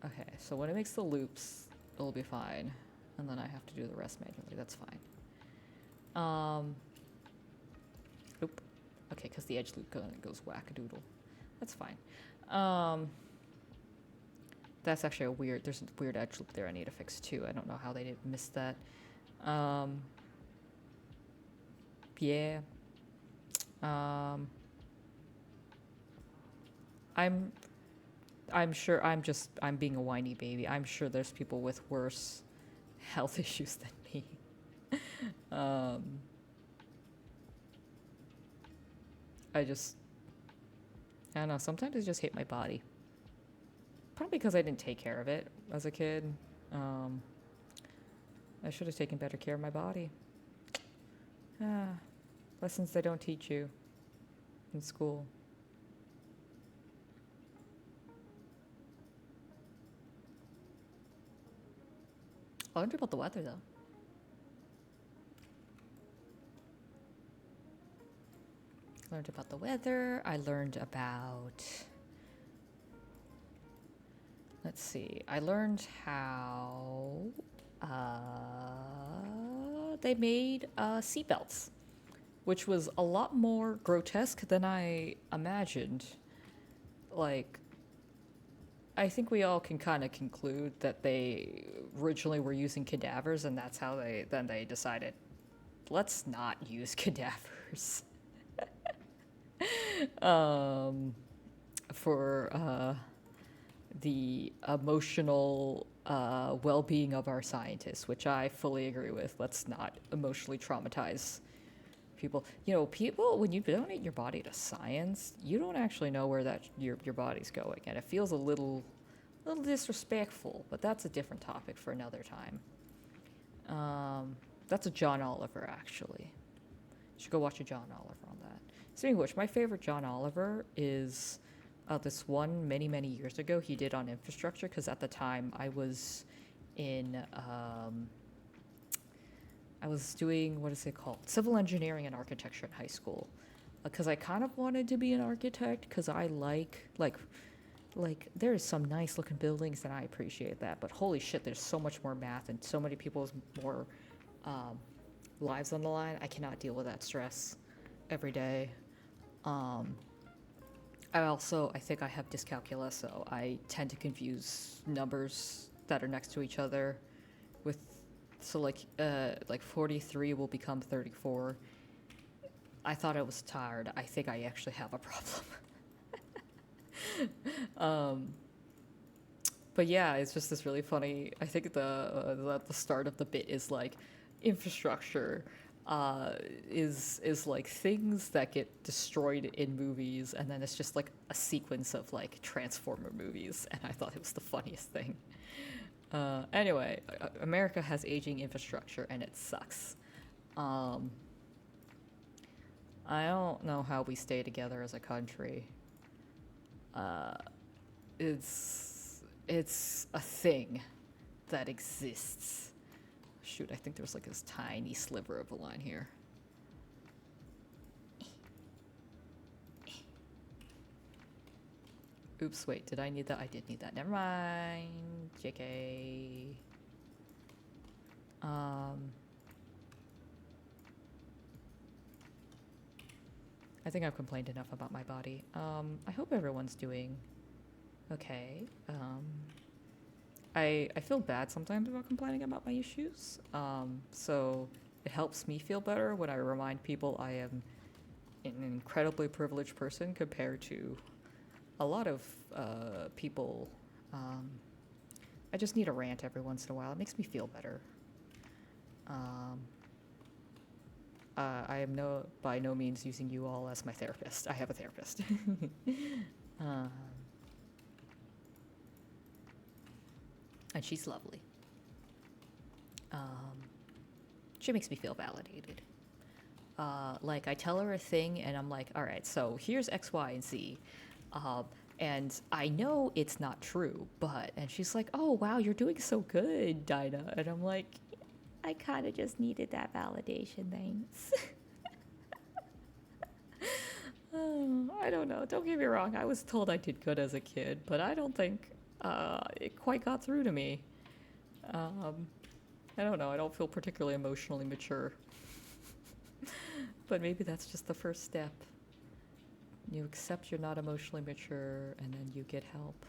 Okay, so when it makes the loops, it'll be fine. And then I have to do the rest manually. That's fine. Oop. Okay, because the edge loop goes whack-a-doodle. That's fine. That's actually there's a weird edge loop there I need to fix too. I don't know how they didn't miss that. Yeah. I'm sure I'm being a whiny baby. I'm sure there's people with worse health issues than me. I don't know, sometimes I just hate my body. Probably because I didn't take care of it as a kid. I should have taken better care of my body. Lessons they don't teach you in school. I learned about the weather, though. Learned about the weather. I learned about... Let's see. I learned how they made seatbelts, which was a lot more grotesque than I imagined. Like, I think we all can kind of conclude that they originally were using cadavers, and that's how they decided, let's not use cadavers for the emotional well-being of our scientists, which I fully agree with. Let's not emotionally traumatize people. You know, people, when you donate your body to science, you don't actually know where your body's going, and it feels a little disrespectful, but that's a different topic for another time. That's a John Oliver, actually. You should go watch a John Oliver on that. Speaking of which, my favorite John Oliver is this one many years ago he did on infrastructure, because at the time I was doing, what is it called? Civil engineering and architecture in high school. Because I kind of wanted to be an architect, because I like there's some nice looking buildings and I appreciate that, but holy shit, there's so much more math and so many people's more lives on the line. I cannot deal with that stress every day. I think I have dyscalculia, so I tend to confuse numbers that are next to each other with, so like 43 will become 34. I thought I was tired. I think I actually have a problem. But yeah, it's just this really funny, I think the start of the bit is like infrastructure is like things that get destroyed in movies, and then it's just like a sequence of like Transformer movies, and I thought it was the funniest thing. Anyway, America has aging infrastructure and it sucks. I don't know how we stay together as a country. It's a thing that exists. Shoot, I think there's like this tiny sliver of a line here. Oops, wait, did I need that? I did need that. Never mind. JK. I think I've complained enough about my body. I hope everyone's doing okay. I feel bad sometimes about complaining about my issues. So it helps me feel better when I remind people I am an incredibly privileged person compared to a lot of people I just need a rant every once in a while. It makes me feel better. Um, I am by no means using you all as my therapist. I have a therapist. um, and she's lovely. She makes me feel validated. Like I tell her a thing and I'm like, all right, so here's X, Y, and Z. Um, and I know it's not true, but, and she's like, oh, wow, you're doing so good, Dyna. And I'm like, I kind of just needed that validation, thanks. I don't know. Don't get me wrong. I was told I did good as a kid, but I don't think it quite got through to me. I don't know. I don't feel particularly emotionally mature. But maybe that's just the first step. You accept you're not emotionally mature, and then you get help.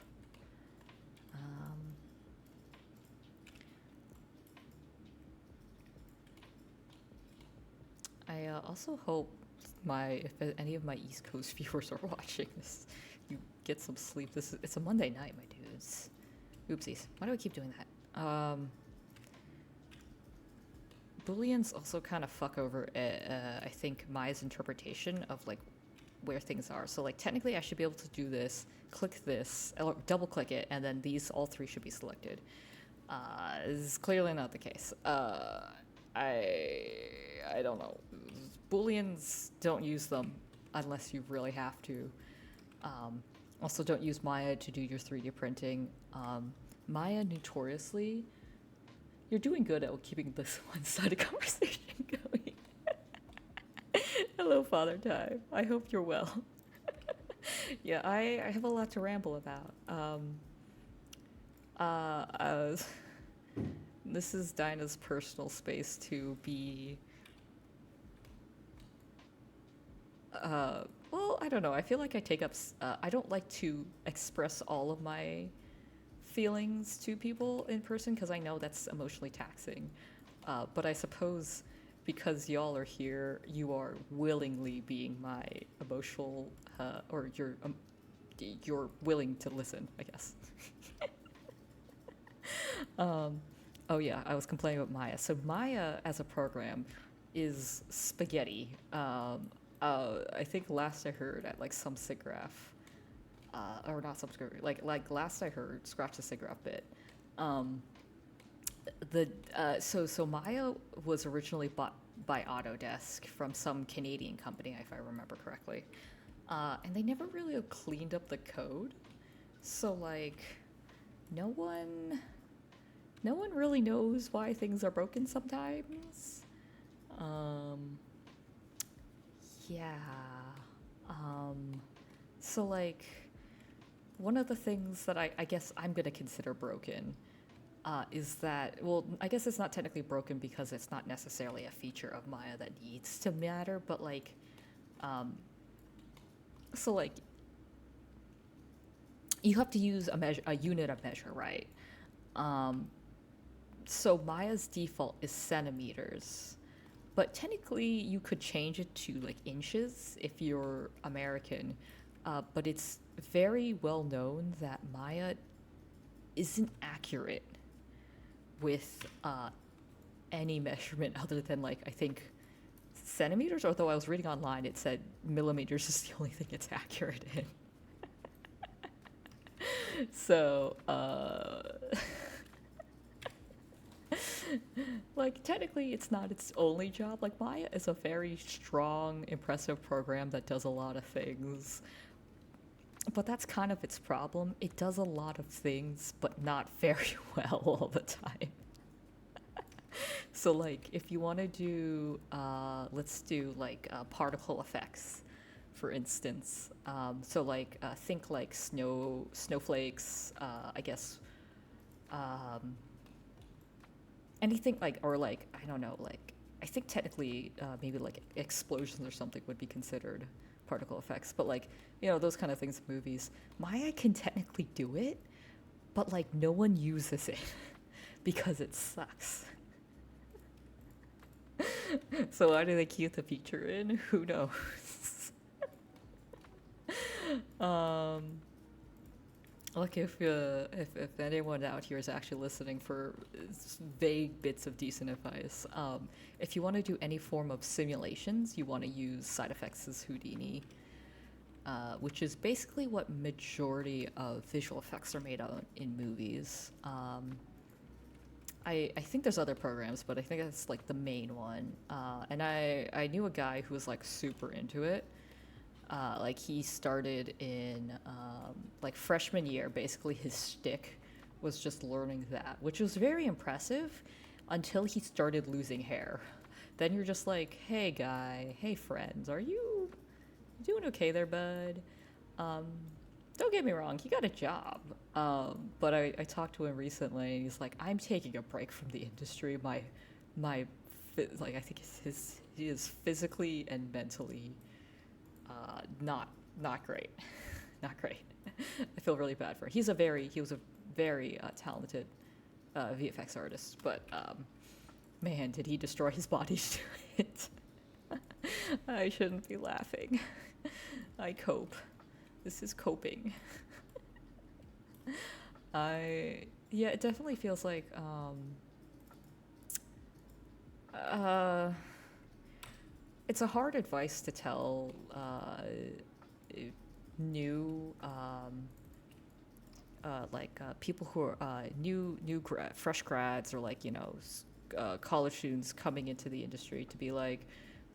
I also hope if any of my East Coast viewers are watching this, you get some sleep. It's a Monday night, my dudes. Oopsies. Why do I keep doing that? Booleans also kind of fuck over, I think, Maya's interpretation of like where things are. So like technically I should be able to do this, click this, or double click it, and then all three should be selected. This is clearly not the case. I don't know. Booleans, don't use them unless you really have to. Also, don't use Maya to do your 3D printing. Maya, notoriously, you're doing good at keeping this one-sided conversation going. Hello, Father Time. I hope you're well. Yeah, I have a lot to ramble about. This is Dyna's personal space to be... well, I don't know. I feel like I take up... I don't like to express all of my feelings to people in person because I know that's emotionally taxing. But I suppose because y'all are here, you are willingly being my emotional... or you're willing to listen, I guess. Oh yeah, I was complaining about Maya. So Maya as a program is spaghetti. I think last I heard at like some SIGGRAPH, or not some SIGGRAPH, like last I heard, scratch the SIGGRAPH bit. So Maya was originally bought by Autodesk from some Canadian company, if I remember correctly, and they never really cleaned up the code. So like, no one really knows why things are broken sometimes. Yeah. So like, one of the things that I guess I'm gonna consider broken is that, well, I guess it's not technically broken because it's not necessarily a feature of Maya that needs to matter, but like, so like, you have to use a unit of measure, right? So Maya's default is centimeters, but technically you could change it to like inches if you're American. But it's very well known that Maya isn't accurate with any measurement other than like, I think, centimeters, although I was reading online it said millimeters is the only thing it's accurate in. So like technically it's not its only job. Like Maya is a very strong, impressive program that does a lot of things, but that's kind of its problem. It does a lot of things but not very well all the time. So like if you want to do let's do like particle effects, for instance. So like think like snowflakes, I guess, anything like, or like, I don't know, like, I think technically maybe like explosions or something would be considered particle effects, but like, you know, those kind of things in movies. Maya can technically do it, but like no one uses it because it sucks. So why do they keep the feature in? Who knows? Like if anyone out here is actually listening for vague bits of decent advice, if you want to do any form of simulations, you want to use Side Effects' Houdini, which is basically what majority of visual effects are made on in movies. I think there's other programs, but I think that's like the main one. And I knew a guy who was like super into it. Like he started in like freshman year. Basically, his stick was just learning that, which was very impressive until he started losing hair. Then you're just like, hey guy, hey friends, are you doing okay there, bud? Um, don't get me wrong, he got a job. But I talked to him recently, and he's like, I'm taking a break from the industry. My, like I think he is physically and mentally not great, not great. I feel really bad for him. He was a very talented VFX artist, but man, did he destroy his body to it. I shouldn't be laughing. I cope. This is coping. Yeah, it definitely feels like uh it's a hard advice to tell new people who are fresh grads, or like college students coming into the industry, to be like,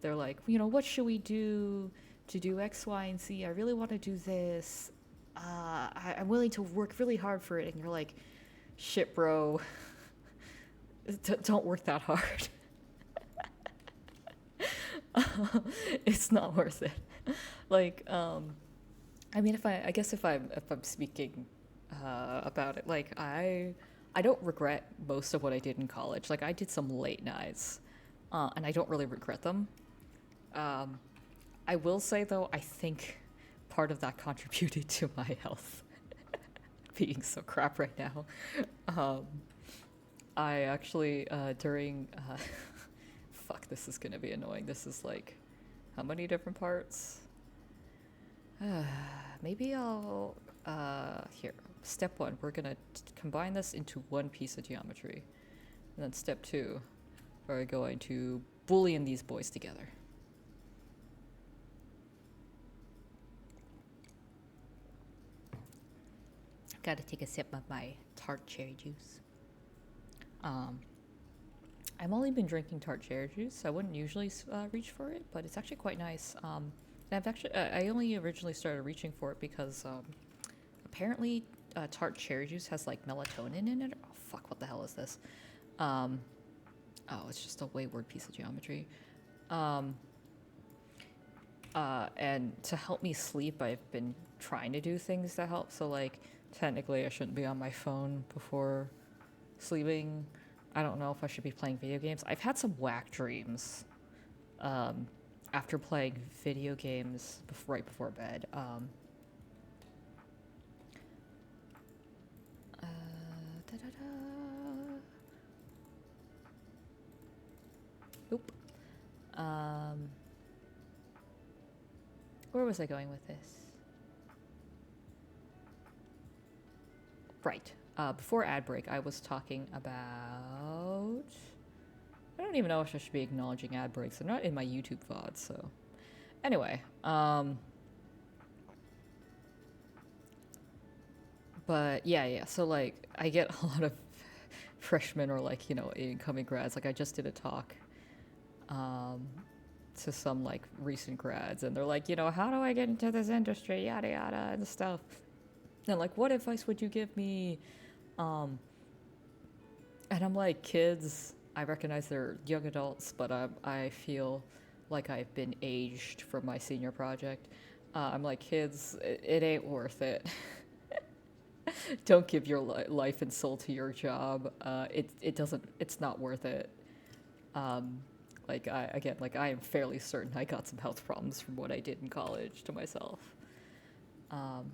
they're like, what should we do to do X, Y, and Z? I really want to do this. I'm willing to work really hard for it. And you're like, shit, bro, don't work that hard. It's not worth it. Like, I mean, I guess if I'm speaking about it, like I don't regret most of what I did in college. Like I did some late nights, and I don't really regret them. Um, I will say though, I think part of that contributed to my health being so crap right now. Um, I actually during fuck, this is gonna be annoying. This is like how many different parts? Maybe I'll here. Step one, we're gonna combine this into one piece of geometry. And then step two, we're going to boolean these boys together. Gotta take a sip of my tart cherry juice. Um, I've only been drinking tart cherry juice. I wouldn't usually reach for it, but it's actually quite nice. And I've actually I only originally started reaching for it because apparently tart cherry juice has like melatonin in it. Oh fuck! What the hell is this? Um, oh, it's just a wayward piece of geometry. Um, and to help me sleep, I've been trying to do things that help. So like, technically, I shouldn't be on my phone before sleeping. I don't know if I should be playing video games. I've had some whack dreams after playing video games right before bed. Oop. Um, where was I going with this? Right. Before ad break, I was talking about. I don't even know if I should be acknowledging ad breaks. They're not in my YouTube VOD, so. Anyway, but yeah. So like, I get a lot of freshmen or like incoming grads. Like I just did a talk, um, to some like recent grads, and they're like, how do I get into this industry? Yada yada and stuff. And like, what advice would you give me? Um, and I'm like, kids, I recognize they're young adults, but I feel like I've been aged from my senior project. I'm like, kids, it ain't worth it. Don't give your life and soul to your job. It doesn't. It's not worth it. Um, like I am fairly certain I got some health problems from what I did in college to myself. Um,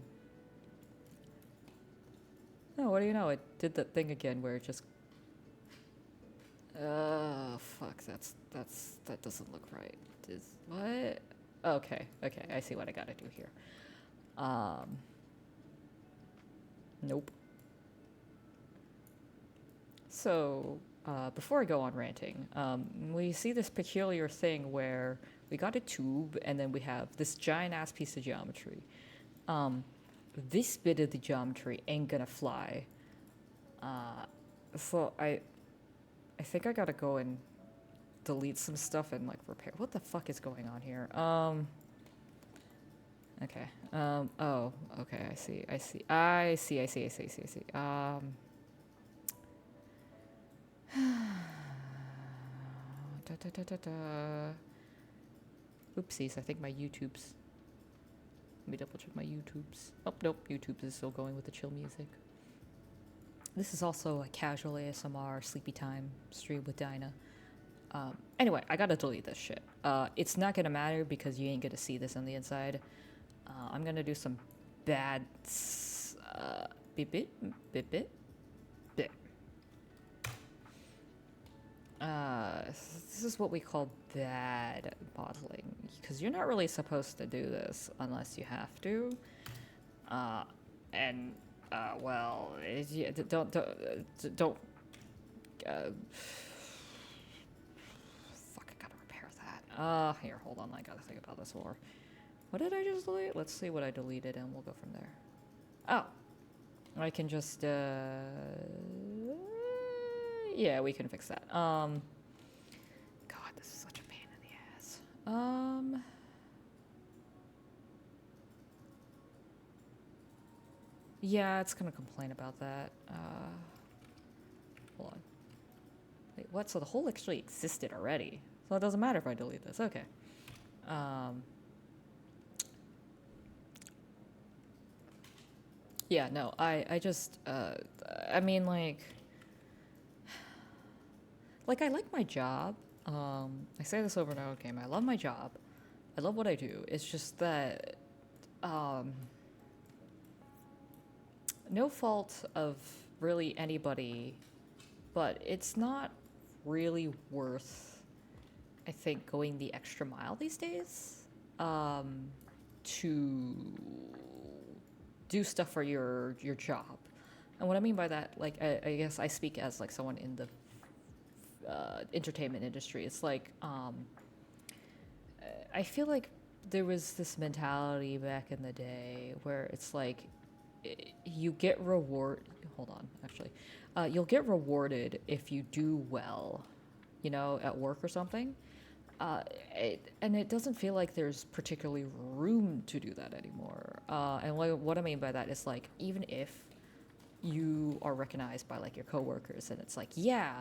no, what do you know? It did that thing again where it just. Fuck. That doesn't look right. What? Okay. I see what I gotta do here. Um. Nope. So, before I go on ranting, we see this peculiar thing where we got a tube and then we have this giant ass piece of geometry. Um, this bit of the geometry ain't gonna fly. So I think I gotta go and delete some stuff and like repair. What the fuck is going on here? Okay. Oh, okay. I see. Da, da, da, da, da. Oopsies. I think my YouTube's. Let me double check my YouTube's. Oh, nope. YouTube's is still going with the chill music. This is also a casual ASMR sleepy time stream with Dyna. Anyway, I gotta delete this shit. It's not gonna matter because you ain't gonna see this on the inside. I'm gonna do some bad. Bit bit bit bit bit. This is what we call bad modeling because you're not really supposed to do this unless you have to. Well, don't. Fuck, I gotta repair that. Here, hold on. I gotta think about this more. What did I just delete? Let's see what I deleted and we'll go from there. Oh. I can just, yeah, we can fix that. God, this is such a pain in the ass. Yeah, it's gonna complain about that. Hold on. Wait, what? So the hole actually existed already. So it doesn't matter if I delete this. Okay. Yeah, no, I just, I mean, like I like my job. I say this over and over again. I love my job. I love what I do. It's just that, no fault of really anybody, but it's not really worth, I think, going the extra mile these days, to do stuff for your job. And what I mean by that, like, I guess I speak as like someone in the entertainment industry. It's like, I feel like there was this mentality back in the day where it's like you get hold on, actually, you'll get rewarded if you do well, you know, at work or something. And it doesn't feel like there's particularly room to do that anymore. And what I mean by that is like, even if you are recognized by like your coworkers and it's like, yeah,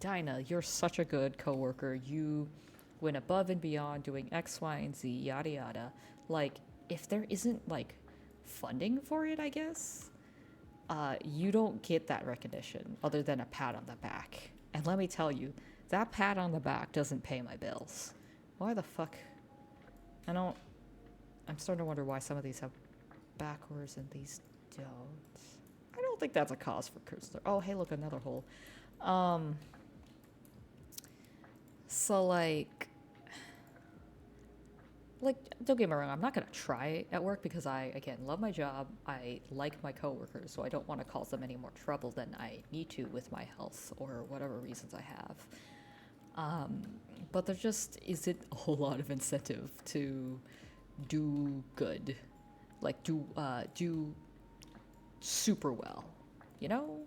Dyna, you're such a good coworker. You went above and beyond doing X, Y, and Z, yada yada. Like, if there isn't like funding for it, I guess, you don't get that recognition other than a pat on the back. And let me tell you, that pat on the back doesn't pay my bills. Why the fuck? I'm starting to wonder why some of these have backwards and these don't. I don't think that's a cause for cursor. Oh, hey, look, another hole. So like, don't get me wrong, I'm not gonna try at work because I, again, love my job. I like my coworkers, so I don't want to cause them any more trouble than I need to with my health or whatever reasons I have. But there just isn't a whole lot of incentive to do good, like do super well, you know?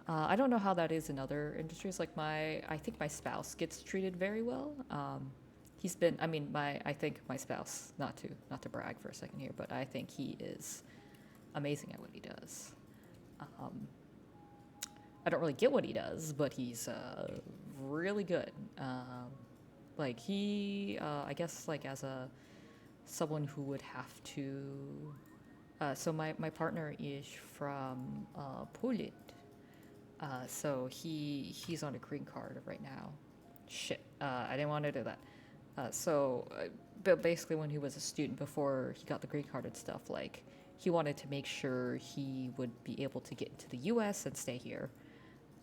I don't know how that is in other industries. Like I think my spouse gets treated very well. He's been, I think my spouse, not to brag for a second here, but I think he is amazing at what he does. I don't really get what he does, but he's really good. Like he, I guess, like as someone who would have to. So my partner is from Poland. So he's on a green card right now. Shit, I didn't want to do that. But basically, when he was a student before he got the green card and stuff, like he wanted to make sure he would be able to get into the U.S. and stay here.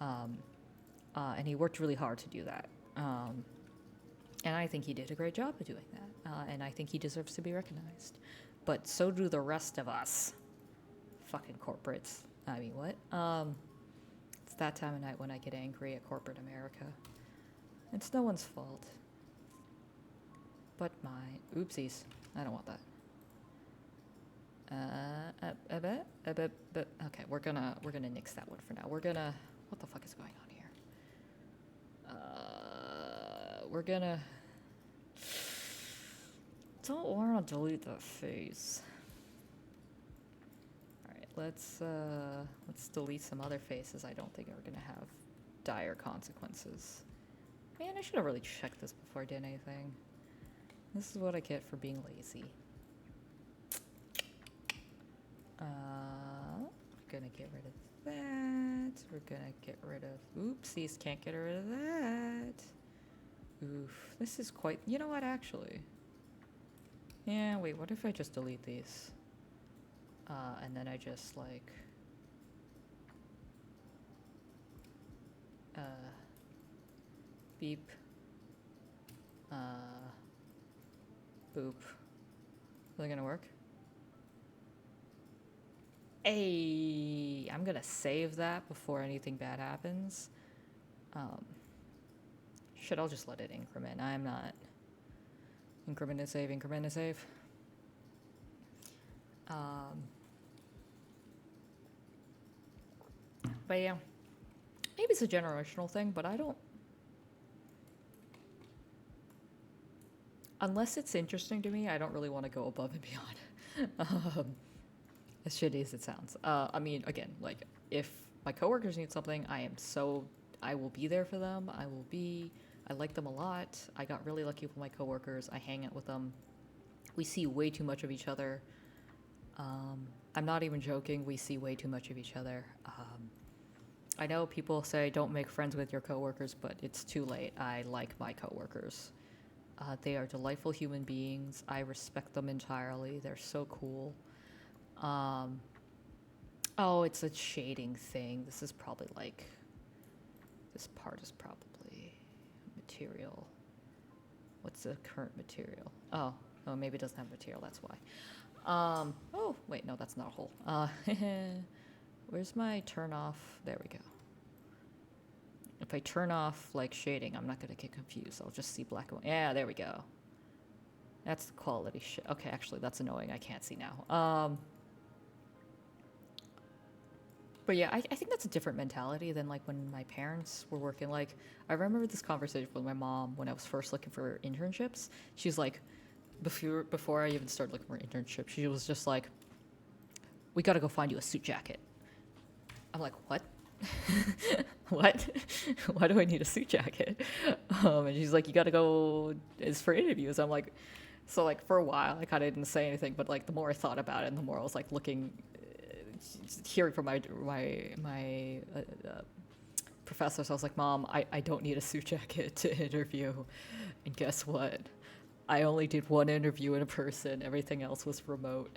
And he worked really hard to do that. And I think he did a great job of doing that. And I think he deserves to be recognized. But so do the rest of us. fucking corporates. I mean, what? It's that time of night when I get angry at corporate America. It's no one's fault. But mine. Oopsies. I don't want that. Okay, we're gonna nix that one for now. What the fuck is going on here? We're gonna. Don't want to delete that face. All right, let's delete some other faces. I don't think are gonna have dire consequences. Man, I should have really checked this before I did anything. This is what I get for being lazy. We're gonna get rid of that. We're gonna get rid of. Oopsies, can't get rid of that. Oof, this is quite. You know what, actually? Yeah, wait, what if I just delete these? And then I just like. Beep. Boop. Is that gonna work? Hey, I'm gonna save that before anything bad happens. Shit, I'll just let it increment. I'm not. Increment and save, increment and save. But yeah, maybe it's a generational thing, but I don't. Unless it's interesting to me, I don't really want to go above and beyond. As shitty as it sounds. I mean, again, like, if my coworkers need something, I will be there for them. I like them a lot. I got really lucky with my coworkers. I hang out with them. We see way too much of each other. I'm not even joking. We see way too much of each other. I know people say don't make friends with your coworkers, but it's too late. I like my coworkers. They are delightful human beings. I respect them entirely. They're so cool. Oh, it's a shading thing. This is probably like, this part is probably material. What's the current material? Oh, maybe it doesn't have material, that's why. Oh, wait, no, that's not a hole. Where's my turn off? There we go. If I turn off like shading, I'm not gonna get confused. I'll just see black and white. Yeah, there we go. That's the quality shit. Okay, actually, that's annoying. I can't see now. But yeah, I think that's a different mentality than like when my parents were working. Like, I remember this conversation with my mom when I was first looking for internships. She's like, before I even started looking for an internship, she was just like, we gotta go find you a suit jacket. I'm like, what? What? Why do I need a suit jacket? And she's like, you gotta go, it's for interviews. I'm like, so like for a while I kind of didn't say anything, but like the more I thought about it and the more I was like looking, hearing from my professors, I was like, Mom, I don't need a suit jacket to interview. And guess what? I only did one interview in person. Everything else was remote.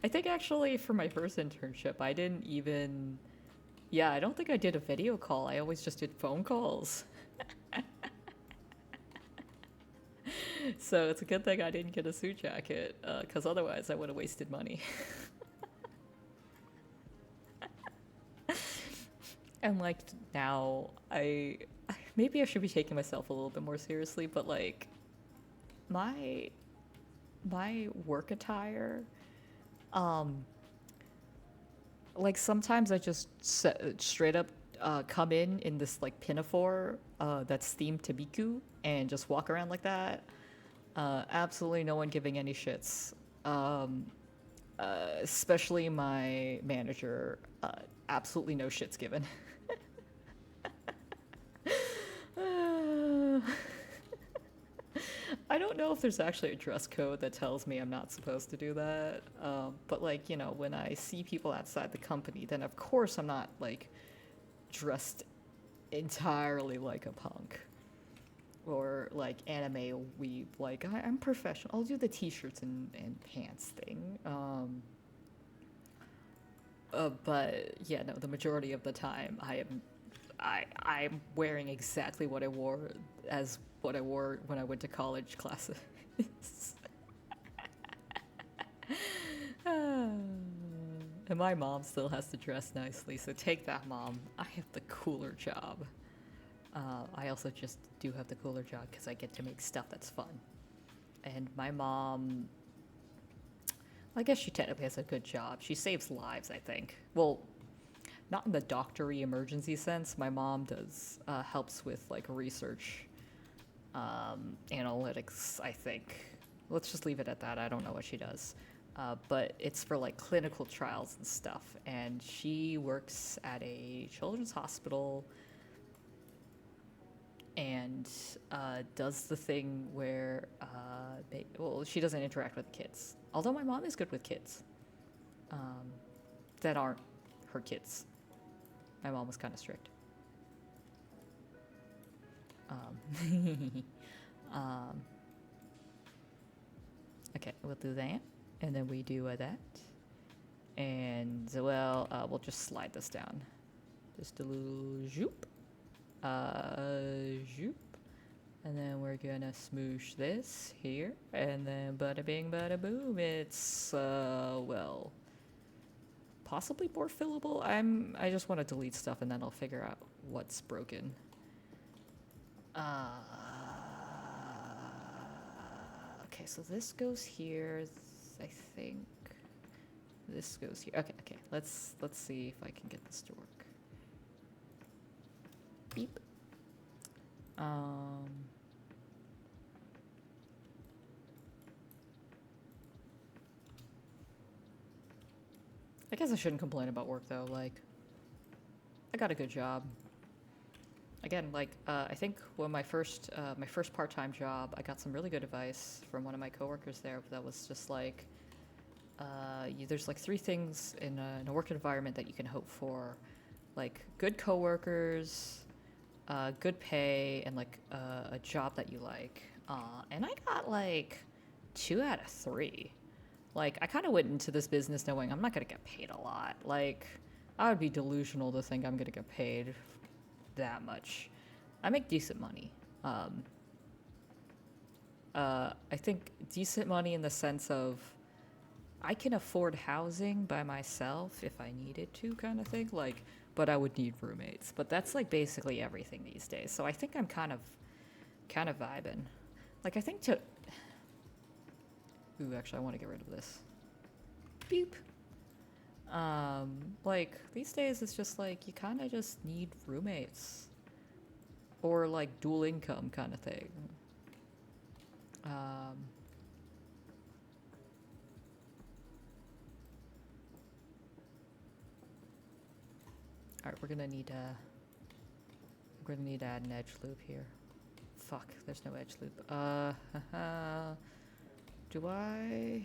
I think actually for my first internship, I didn't even... Yeah, I don't think I did a video call. I always just did phone calls. So it's a good thing I didn't get a suit jacket, because otherwise I would have wasted money. And like now, maybe I should be taking myself a little bit more seriously, but like my work attire, like sometimes I just straight up come in this like pinafore that's themed to Biku and just walk around like that. Absolutely no one giving any shits. Especially my manager, absolutely no shits given. I don't know if there's actually a dress code that tells me I'm not supposed to do that. But like, you know, when I see people outside the company, then of course I'm not like dressed entirely like a punk or like anime weeb. Like I'm professional. I'll do the t-shirts and pants thing. But yeah, no, the majority of the time I'm wearing exactly what I wore when I went to college classes. And my mom still has to dress nicely, so take that, Mom. I have the cooler job. I also just do have the cooler job because I get to make stuff that's fun. And my mom, I guess she technically has a good job. She saves lives, I think. Well, not in the doctory emergency sense. My mom does helps with like research, analytics, I think. Let's just leave it at that. I don't know what she does. But it's for like clinical trials and stuff. And she works at a children's hospital and does the thing where, well, she doesn't interact with kids. Although my mom is good with kids that aren't her kids. My mom was kind of strict. Okay, we'll do that. And then we do that. And, well, we'll just slide this down. Just a little zoop. Zoop. And then we're gonna smoosh this here. And then bada bing, bada boom. It's, well, possibly more fillable. I just want to delete stuff and then I'll figure out what's broken. Okay, so this goes here. I think this goes here. Okay. Let's see if I can get this to work. Beep. I guess I shouldn't complain about work though. Like, I got a good job. Again, like, I think when my first part-time job, I got some really good advice from one of my coworkers there. That was just like, there's like 3 things in a work environment that you can hope for, like good coworkers, good pay, and like a job that you like. And I got like 2 out of 3. Like, I kind of went into this business knowing I'm not gonna get paid a lot. Like, I would be delusional to think I'm gonna get paid that much. I make decent money. I think decent money in the sense of I can afford housing by myself if I needed to, kind of thing. Like, but I would need roommates. But that's like basically everything these days. So I think I'm kind of vibing. Like, I think to. Ooh, actually, I want to get rid of this. Beep. Like, these days it's just like you kind of just need roommates. Or like dual income kind of thing. Alright, we're gonna need to add an edge loop here. Fuck, there's no edge loop. Do I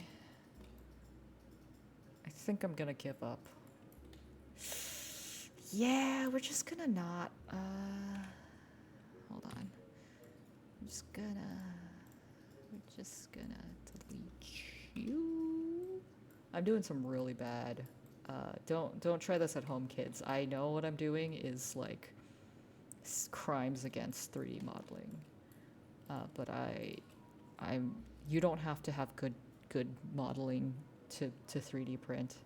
think I'm gonna give up. Yeah, we're just gonna not, hold on. We're just gonna delete you. I'm doing some really bad, don't try this at home, kids. I know what I'm doing is like crimes against 3D modeling. But you don't have to have good modeling to 3D print.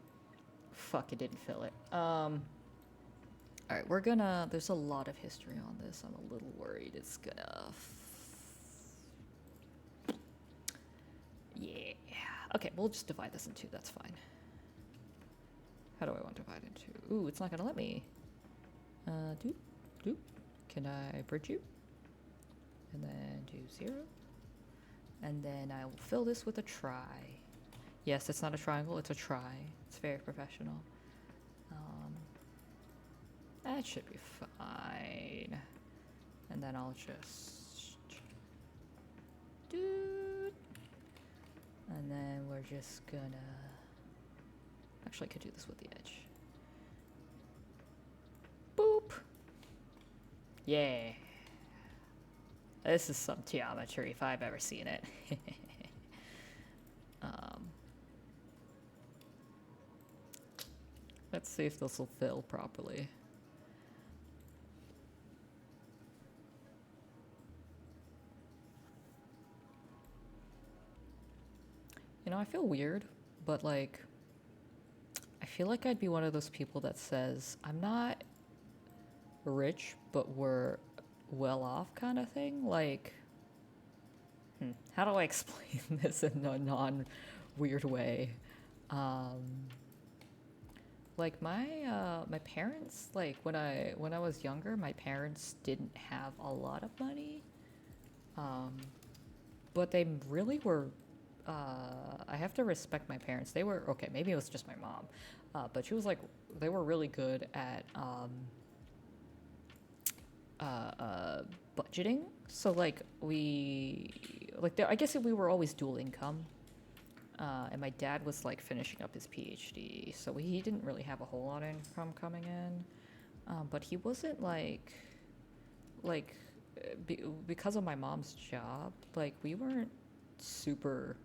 Fuck, it didn't fill it. Alright, there's a lot of history on this. I'm a little worried it's gonna... Yeah. Okay, we'll just divide this in 2, that's fine. How do I want to divide it into? Ooh, it's not gonna let me. Doop. Can I bridge you? And then do 0. And then I will fill this with a try. Yes, it's not a triangle, it's a try. It's very professional. That should be fine. And then I'll just do. And then we're just gonna. Actually, I could do this with the edge. Boop. Yeah. This is some geometry if I've ever seen it. Let's see if this will fill properly. You know, I feel weird, but like, I feel like I'd be one of those people that says, I'm not rich, but we're well off kind of thing. Like, how do I explain this in a non weird way? Um, like my parents, like when I was younger, my parents didn't have a lot of money, um, but they really were. I have to respect my parents. They were okay. Maybe it was just my mom, but she was like they were really good at budgeting. So like I guess we were always dual income. And my dad was like finishing up his PhD, so he didn't really have a whole lot of income coming in. But he wasn't like because of my mom's job, like we weren't super.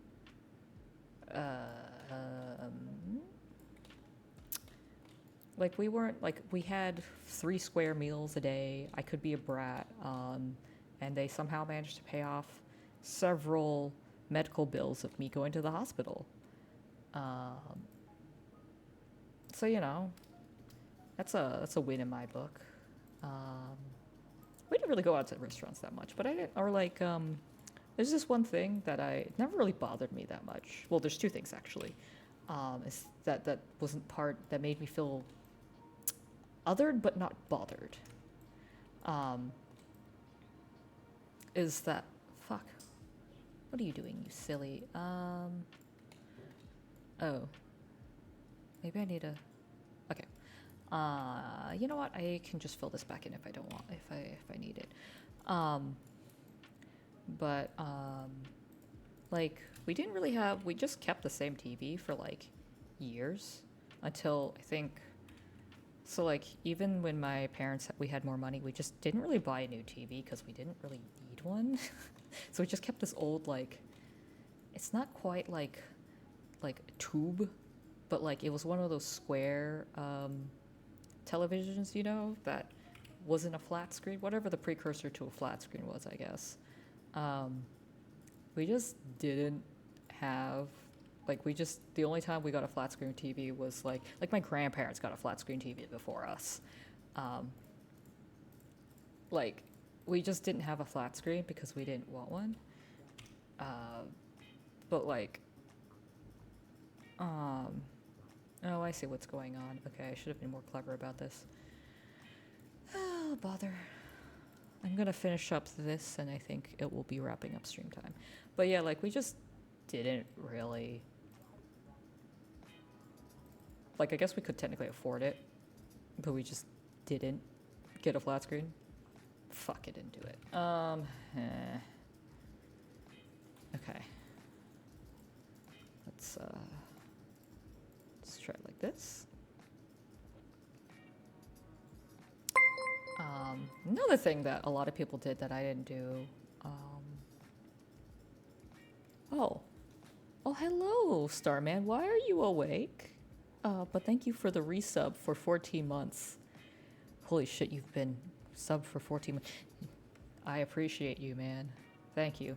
Like we weren't like we had 3 square meals a day. I could be a brat, and they somehow managed to pay off several medical bills of me going to the hospital. Um, so you know, that's a win in my book. Um, we didn't really go out to restaurants that much, but I didn't. Or like, there's this one thing that I never really bothered me that much. Well, there's 2 things actually. Is that wasn't part that made me feel othered but not bothered. Um, is that fuck? What are you doing, you silly? Oh, maybe I need a. Okay. You know what? I can just fill this back in if I don't want if I need it. Um, but like we just kept the same TV for like years until I think so like even when my parents we had more money, we just didn't really buy a new TV because we didn't really need one. So we just kept this old like it's not quite like tube, but like it was one of those square televisions, that wasn't a flat screen, whatever the precursor to a flat screen was, I guess. Um, we just didn't have the only time we got a flat screen TV was like my grandparents got a flat screen TV before us. Um, like we just didn't have a flat screen because we didn't want one. But like, oh, I see what's going on. Okay, I should have been more clever about this. Oh, bother. I'm gonna finish up this, and I think it will be wrapping up stream time. But yeah, like we just didn't really. Like, I guess we could technically afford it, but we just didn't get a flat screen. Fuck, I didn't do it. Okay. Let's try it like this. Another thing that a lot of people did that I didn't do. Oh, hello, Starman. Why are you awake? But thank you for the resub for 14 months. Holy shit, you've been subbed for 14 months. I appreciate you, man. Thank you.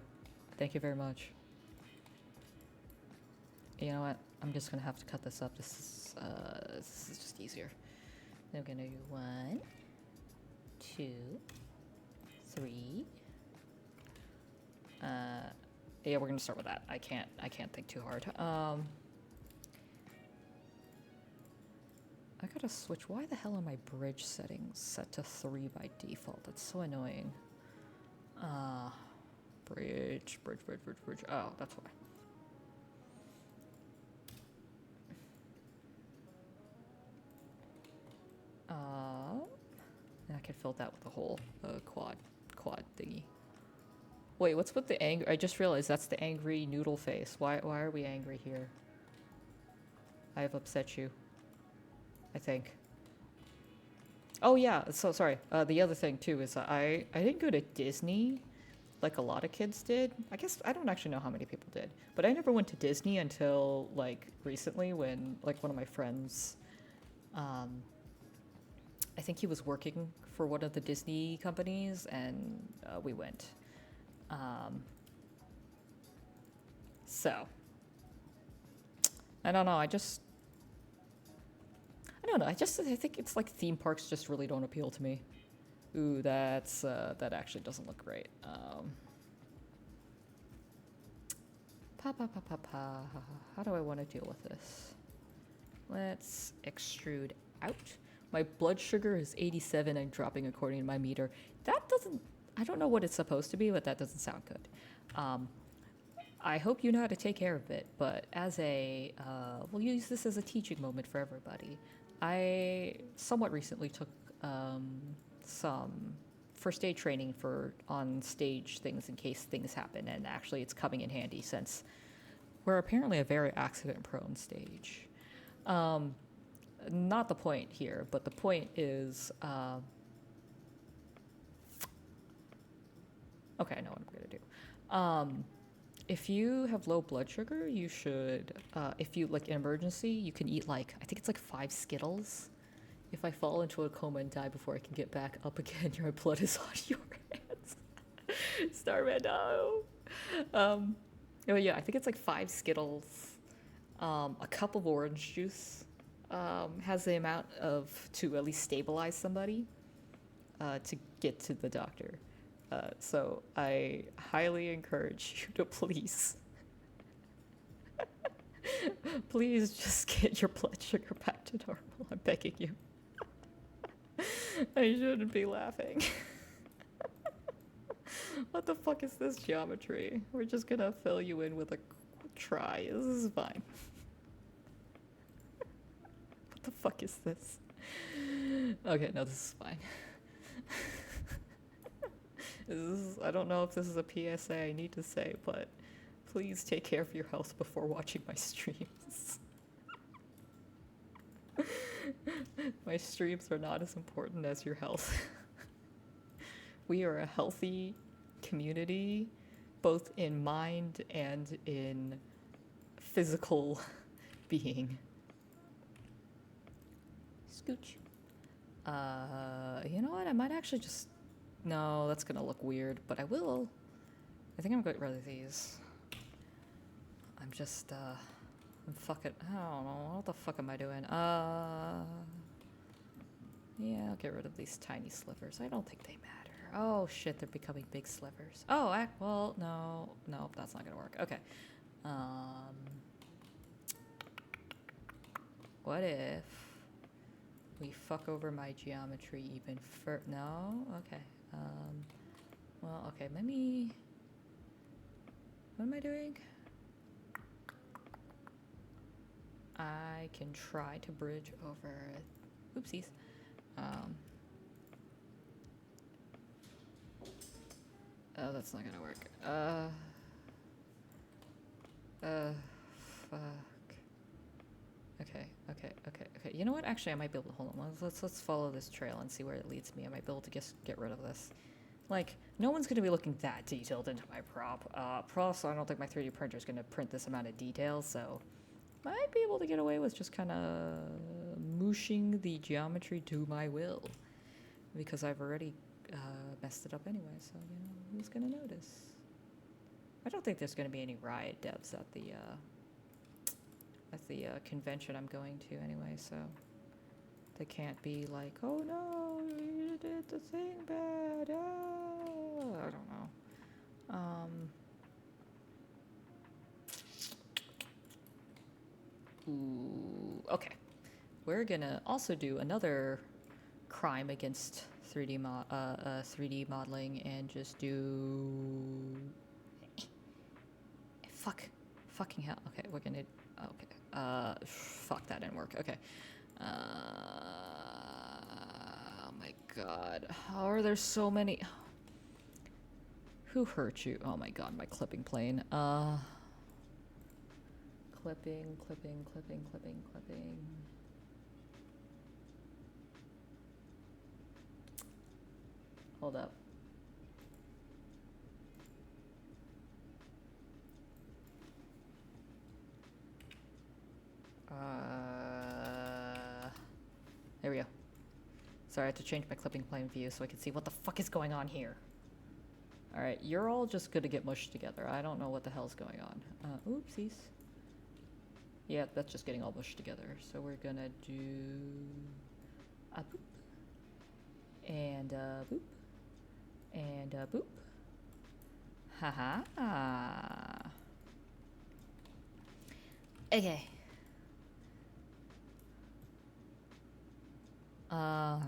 Thank you very much. You know what? I'm just gonna have to cut this up. This is just easier. I'm gonna do 1, 2, 3. Yeah, we're gonna start with that. I can't think too hard. I gotta switch. Why the hell are my bridge settings set to 3 by default? That's so annoying. Bridge. Oh, that's why. I could fill that with a whole quad thingy. Wait, what's with the angry? I just realized that's the angry noodle face. Why are we angry here? I have upset you, I think. Oh yeah, so sorry. The other thing too is I didn't go to Disney like a lot of kids did. I guess I don't actually know how many people did, but I never went to Disney until like recently when like one of my friends, I think he was working for one of the Disney companies, and we went. So I don't know. I just don't know. I think it's like theme parks just really don't appeal to me. Ooh, that actually doesn't look great. How do I want to deal with this? Let's extrude out. My blood sugar is 87 and dropping according to my meter. That doesn't, I don't know what it's supposed to be, but that doesn't sound good. I hope you know how to take care of it, but as a, we'll use this as a teaching moment for everybody. I somewhat recently took some first aid training for on stage things in case things happen, and actually it's coming in handy since we're apparently a very accident prone stage. Not the point here, but the point is, okay, I know what I'm gonna do. If you have low blood sugar, you should, if you, like, in emergency, you can eat, like, I think it's like 5 Skittles. If I fall into a coma and die before I can get back up again, your blood is on your hands. Starman, no. Oh yeah, I think it's like 5 Skittles, a cup of orange juice, has the amount of, to at least stabilize somebody, to get to the doctor. So I highly encourage you to please just get your blood sugar back to normal. I'm begging you. I shouldn't be laughing. What the fuck is this geometry? We're just gonna fill you in with a try. This is fine. What the fuck is this? Okay, no, this is fine. I don't know if this is a PSA I need to say, but please take care of your health before watching my streams. My streams are not as important as your health. We are a healthy community, both in mind and in physical being. Scooch. You know what? I might actually just... No, that's gonna look weird, but I will. I think I'm getting rid of these. I'm just, I'm fucking... I don't know. What the fuck am I doing? Yeah, I'll get rid of these tiny slivers. I don't think they matter. Oh shit, they're becoming big slivers. Oh, well, no, that's not gonna work. Okay. What if we fuck over my geometry even further? No? Okay. Well, okay, let me... What am I doing? I can try to bridge over... Oopsies. Oh, that's not gonna work. Fuck. Okay. You know what? Actually, I might be able to... Hold on. Let's follow this trail and see where it leads me. I might be able to get rid of this. Like, no one's gonna be looking that detailed into my prop. Plus, I don't think my 3D printer is gonna print this amount of detail, so... Might be able to get away with just kind of mooshing the geometry to my will. Because I've already messed it up anyway, so, you know, who's gonna notice? I don't think there's gonna be any riot devs at the convention I'm going to anyway, so they can't be like, oh no, you did the thing bad, I don't know. Ooh, okay. We're gonna also do another crime against 3D modeling and just do... Fucking hell. Okay, we're gonna... Okay. Fuck, that didn't work. Okay. Oh my god. How are there so many... Who hurt you? Oh my god, my clipping plane. Clipping. Hold up. There we go. Sorry, I had to change my clipping plane view so I could see what the fuck is going on here. Alright, you're all just gonna get mushed together. I don't know what the hell's going on. Oopsies. Yeah, that's just getting all mushed together. So we're gonna do a boop and a boop and a boop. Haha. Okay. I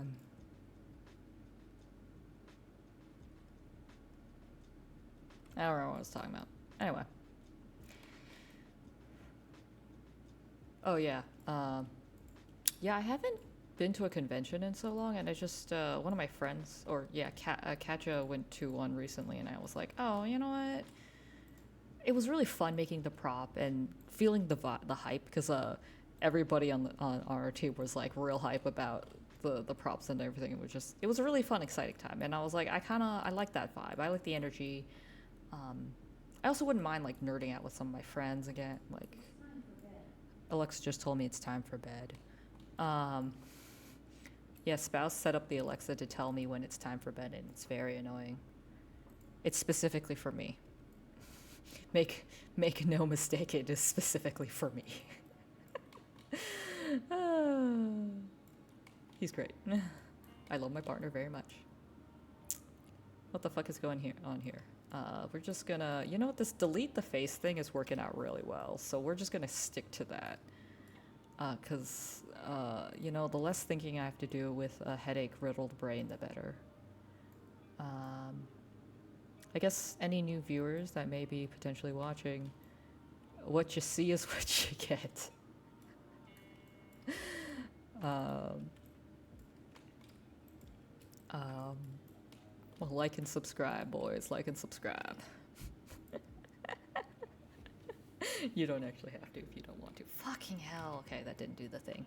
don't know what I was talking about. Anyway. Oh yeah. Yeah, I haven't been to a convention in so long, and I just one of my friends, or yeah, Katja went to one recently, and I was like, oh, you know what? It was really fun making the prop and feeling the hype because everybody on our team was like real hype about the props and everything. It was a really fun, exciting time, and I was like, I like that vibe. I like the energy. I also wouldn't mind like nerding out with some of my friends again. Like Alexa just told me it's time for bed. Um, yeah, spouse set up the Alexa to tell me when it's time for bed, and it's very annoying. It's specifically for me. Make no mistake, it is specifically for me. He's great. I love my partner very much. What the fuck is going on here? We're just gonna, you know what, this delete the face thing is working out really well, so we're just gonna stick to that. Because, you know, the less thinking I have to do with a headache-riddled brain, the better. I guess any new viewers that may be potentially watching, what you see is what you get. Well, like and subscribe, boys. Like and subscribe. You don't actually have to if you don't want to. Fucking hell. Okay, that didn't do the thing.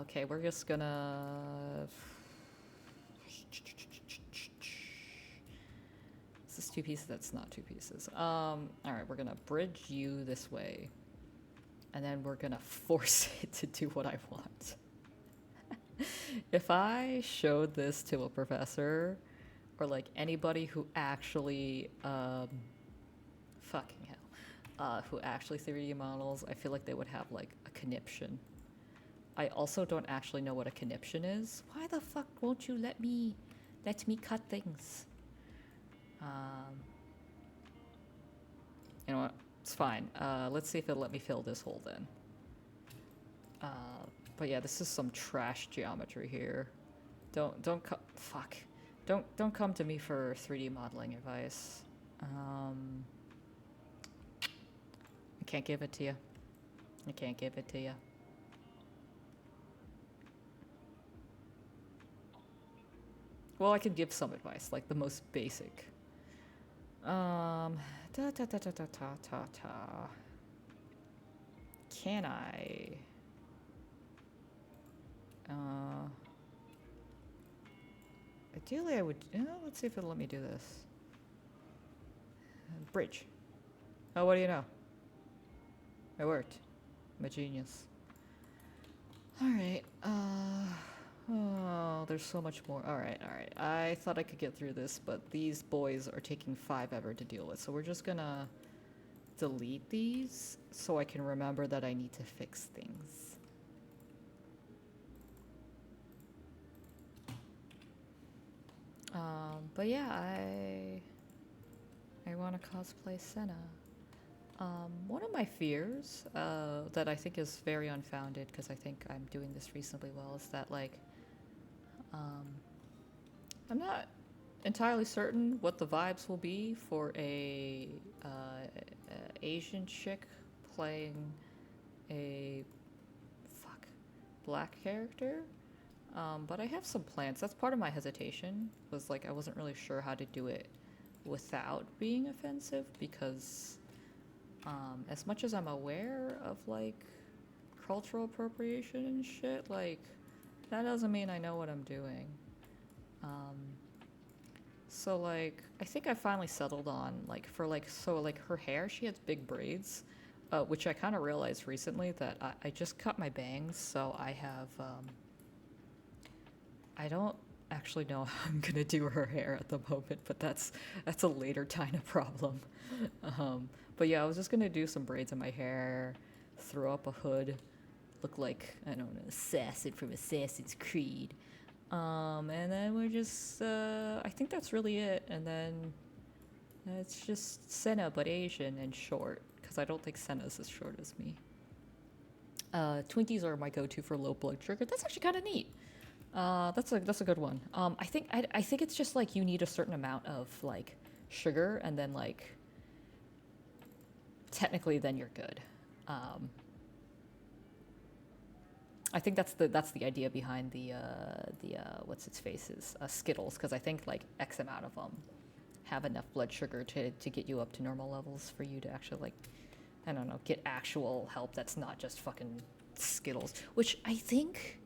Okay, we're just gonna... Is this 2 pieces? That's not 2 pieces. Alright, we're gonna bridge you this way. And then we're gonna force it to do what I want. If I showed this to a professor, or like anybody who actually, fucking hell, who actually 3D models, I feel like they would have like a conniption. I also don't actually know what a conniption is. Why the fuck won't you let me cut things? You know what? It's fine. Let's see if it'll let me fill this hole then. But yeah, this is some trash geometry here. Don't come to me for 3D modeling advice. I can't give it to you. I can't give it to you. Well, I could give some advice, like the most basic. Can I? Ideally, I would. Let's see if it'll let me do this. Bridge. Oh, what do you know? It worked. I'm a genius. Alright, oh, there's so much more. Alright. I thought I could get through this, but these boys are taking 5 ever to deal with, so we're just gonna delete these so I can remember that I need to fix things. But yeah, I want to cosplay Senna. One of my fears, that I think is very unfounded, because I think I'm doing this reasonably well, is that, like, I'm not entirely certain what the vibes will be for a Asian chick playing a black character. But I have some plans. That's part of my hesitation, was like I wasn't really sure how to do it without being offensive, because as much as I'm aware of like cultural appropriation and shit, like that doesn't mean I know what I'm doing. So like I think I finally settled on like her hair, she has big braids, which I kind of realized recently that I just cut my bangs, so I have I don't actually know how I'm gonna do her hair at the moment, but that's a later Dyna problem. But yeah, I was just gonna do some braids in my hair, throw up a hood, look like, I don't know, assassin from Assassin's Creed. And then we're just, I think that's really it. And then it's just Senna, but Asian and short, because I don't think Senna's as short as me. Twinkies are my go-to for low blood sugar. That's actually kind of neat. That's a good one. I think it's just like you need a certain amount of like sugar, and then like technically then you're good. I think that's the idea behind the what's its faces Skittles, because I think like X amount of them have enough blood sugar to get you up to normal levels for you to actually like, I don't know, get actual help that's not just fucking Skittles, which I think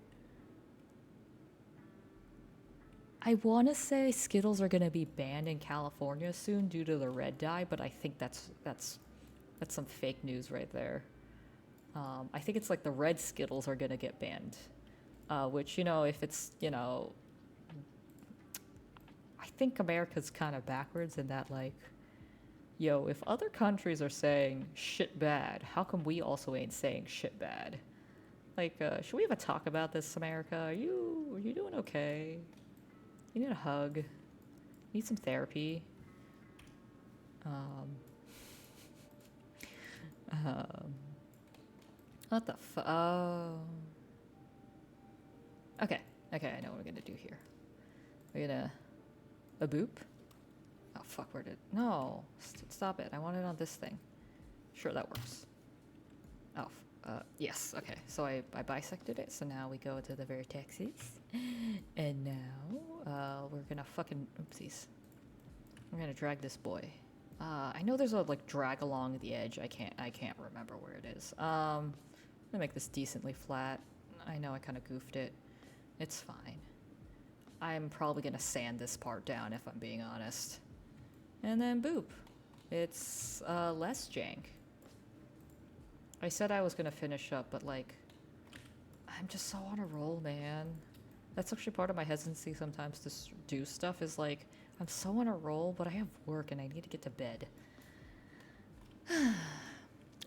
I want to say Skittles are going to be banned in California soon due to the red dye, but I think that's some fake news right there. I think it's like the red Skittles are going to get banned, which, you know, if it's, you know, I think America's kind of backwards in that, like, yo, if other countries are saying shit bad, how come we also ain't saying shit bad? Like, should we have a talk about this, America? Are you doing okay? You need a hug. You need some therapy. What the fuck? Oh. Okay, I know what we're gonna do here. We're gonna... A boop? Oh, fuck, where did... No, stop it. I want it on this thing. Sure, that works. Oh, yes, okay. So I bisected it, so now we go to the vertexes. And now, we're gonna fucking... Oopsies. We're gonna drag this boy. I know there's a, like, drag along the edge. I can't remember where it is. I'm gonna make this decently flat. I know I kind of goofed it. It's fine. I'm probably gonna sand this part down if I'm being honest. And then boop. It's, less jank. I said I was gonna finish up, but, like, I'm just so on a roll, man. That's actually part of my hesitancy sometimes to do stuff is, like, I'm so on a roll, but I have work and I need to get to bed.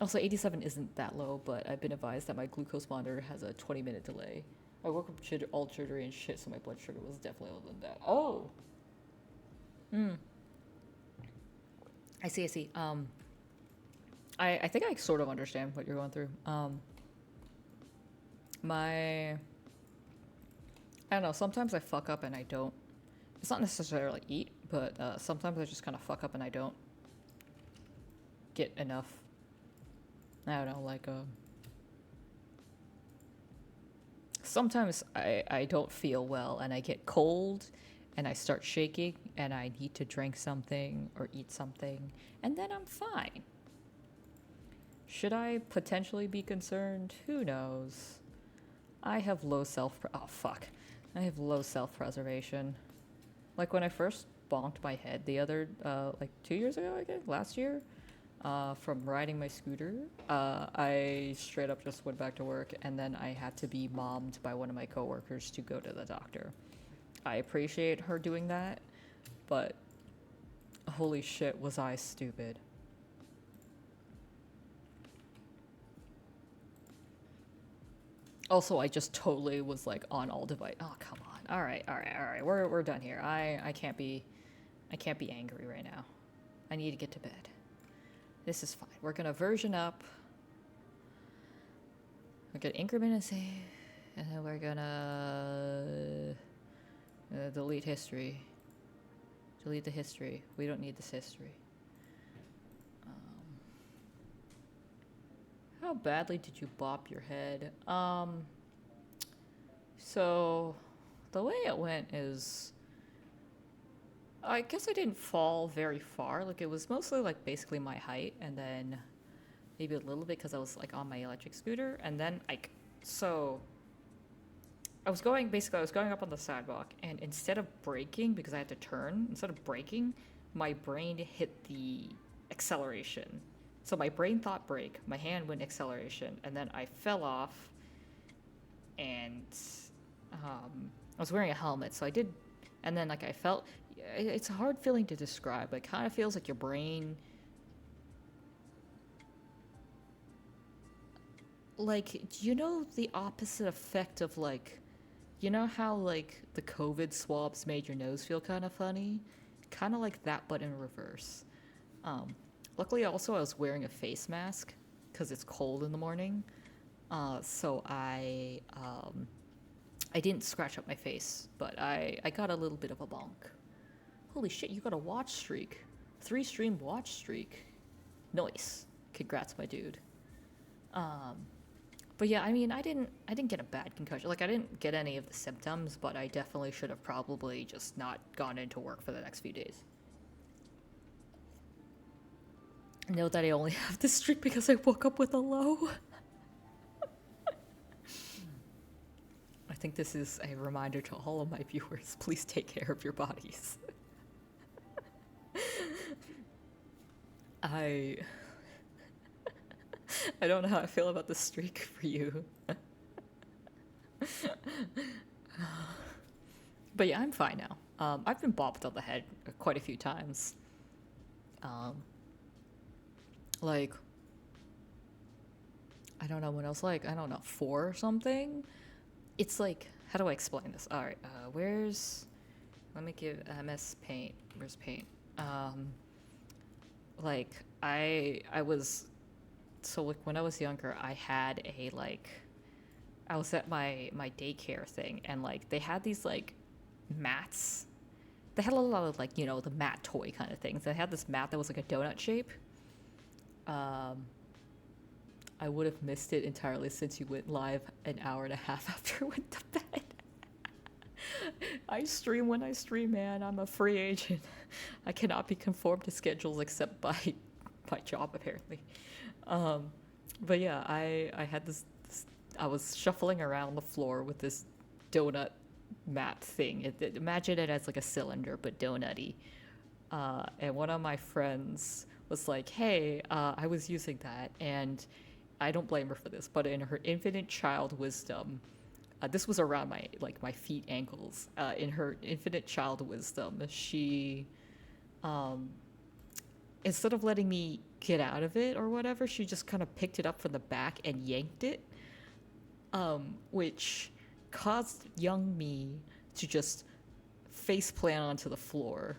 Also, 87 isn't that low, but I've been advised that my glucose monitor has a 20-minute delay. I woke up all jittery and shit, so my blood sugar was definitely lower than that. Oh! I see. I think I sort of understand what you're going through. I don't know, sometimes I fuck up and I don't... It's not necessarily eat, but sometimes I just kind of fuck up and I don't get enough. I don't know, like, sometimes I don't feel well and I get cold and I start shaking and I need to drink something or eat something and then I'm fine. Should I potentially be concerned? Who knows? I have low I have low self-preservation. Like when I first bonked my head the other, like 2 years ago, I guess, last year, from riding my scooter, I straight up just went back to work and then I had to be mommed by one of my coworkers to go to the doctor. I appreciate her doing that, but holy shit, was I stupid. Also, I just totally was like on all device. Oh, come on. All right. We're done here. I can't be angry right now. I need to get to bed. This is fine. We're gonna version up. We're gonna increment and save, and then we're gonna delete history. Delete the history. We don't need this history. How badly did you bop your head? So the way it went is, I guess I didn't fall very far. Like it was mostly like basically my height and then maybe a little bit because I was like on my electric scooter. And then like, so I was going up on the sidewalk and instead of braking, because I had to turn, instead of braking, my brain hit the acceleration. So my brain thought brake, my hand went acceleration, and then I fell off, and I was wearing a helmet, so I did, and then like I felt, it's a hard feeling to describe, but it kind of feels like your brain like, do you know the opposite effect of like, you know how like the COVID swabs made your nose feel kind of funny? Kind of like that, but in reverse. Um, Luckily, also I was wearing a face mask because it's cold in the morning. So I didn't scratch up my face, but I got a little bit of a bonk. Holy shit, you got a watch streak. 3 stream watch streak. Nice. Congrats, my dude. Um, but yeah, I mean, I didn't get a bad concussion. Like I didn't get any of the symptoms, but I definitely should have probably just not gone into work for the next few days. Know that I only have this streak because I woke up with a low. I think this is a reminder to all of my viewers. Please take care of your bodies. I I don't know how I feel about the streak for you. But yeah, I'm fine now. I've been bopped on the head quite a few times. Um, like, I don't know when I was like, I don't know, 4 or something. It's like, how do I explain this? All right, let me give MS Paint. Where's Paint? Um, like, I was, so like when I was younger, I had a like, I was at my daycare thing, and like they had these like mats. They had a lot of like the mat toy kind of things. They had this mat that was like a donut shape. Um, I would have missed it entirely since you went live an hour and a half after I went to bed. I stream when I stream, man. I'm a free agent. I cannot be conformed to schedules except by my job, apparently. Um, but yeah, I had this. I was shuffling around the floor with this donut mat thing. Imagine it as like a cylinder, but donutty. And one of my friends was like, "Hey, I was using that, and I don't blame her for this, but in her infinite child wisdom, this was around my feet ankles. In her infinite child wisdom, she, um, instead of letting me get out of it or whatever, she just kind of picked it up from the back and yanked it, which caused young me to just face plant onto the floor.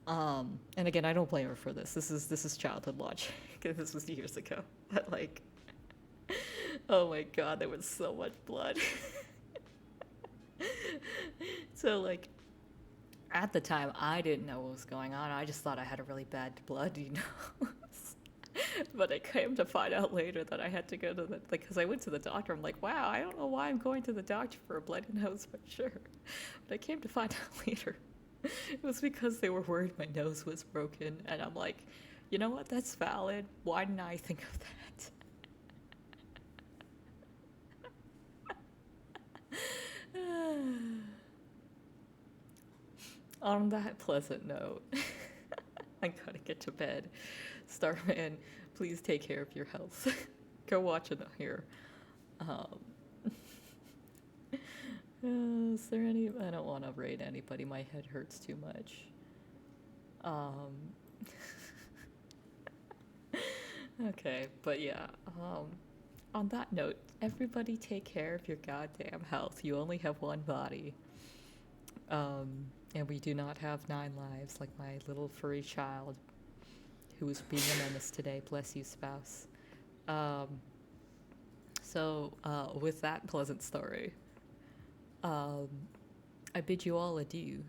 And again, I don't blame her for this. This is childhood logic. This was years ago. But like, oh my god, there was so much blood. So like, at the time, I didn't know what was going on. I just thought I had a really bad blood. But I came to find out later that I had to go to because I went to the doctor. I'm like, wow, I don't know why I'm going to the doctor for a bloody nose, but sure. But I came to find out later it was because they were worried my nose was broken, and I'm like, you know what? That's valid. Why didn't I think of that? On that pleasant note, I gotta get to bed. Starman, please take care of your health. Go watch it here. Um, is there any? I don't want to raid anybody. My head hurts too much. Um, okay, but yeah. On that note, everybody take care of your goddamn health. You only have one body. And we do not have 9 lives like my little furry child who is being a menace today. Bless you, spouse. Um, with that pleasant story, I bid you all adieu.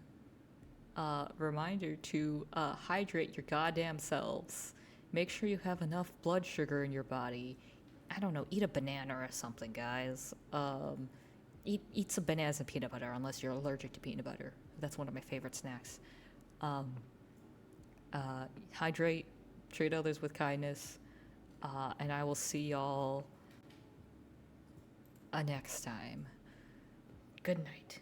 Reminder to hydrate your goddamn selves. Make sure you have enough blood sugar in your body. I don't know, eat a banana or something, guys. Eat some bananas and peanut butter unless you're allergic to peanut butter. That's one of my favorite snacks. Um, Hydrate, treat others with kindness, and I will see y'all next time. Good night.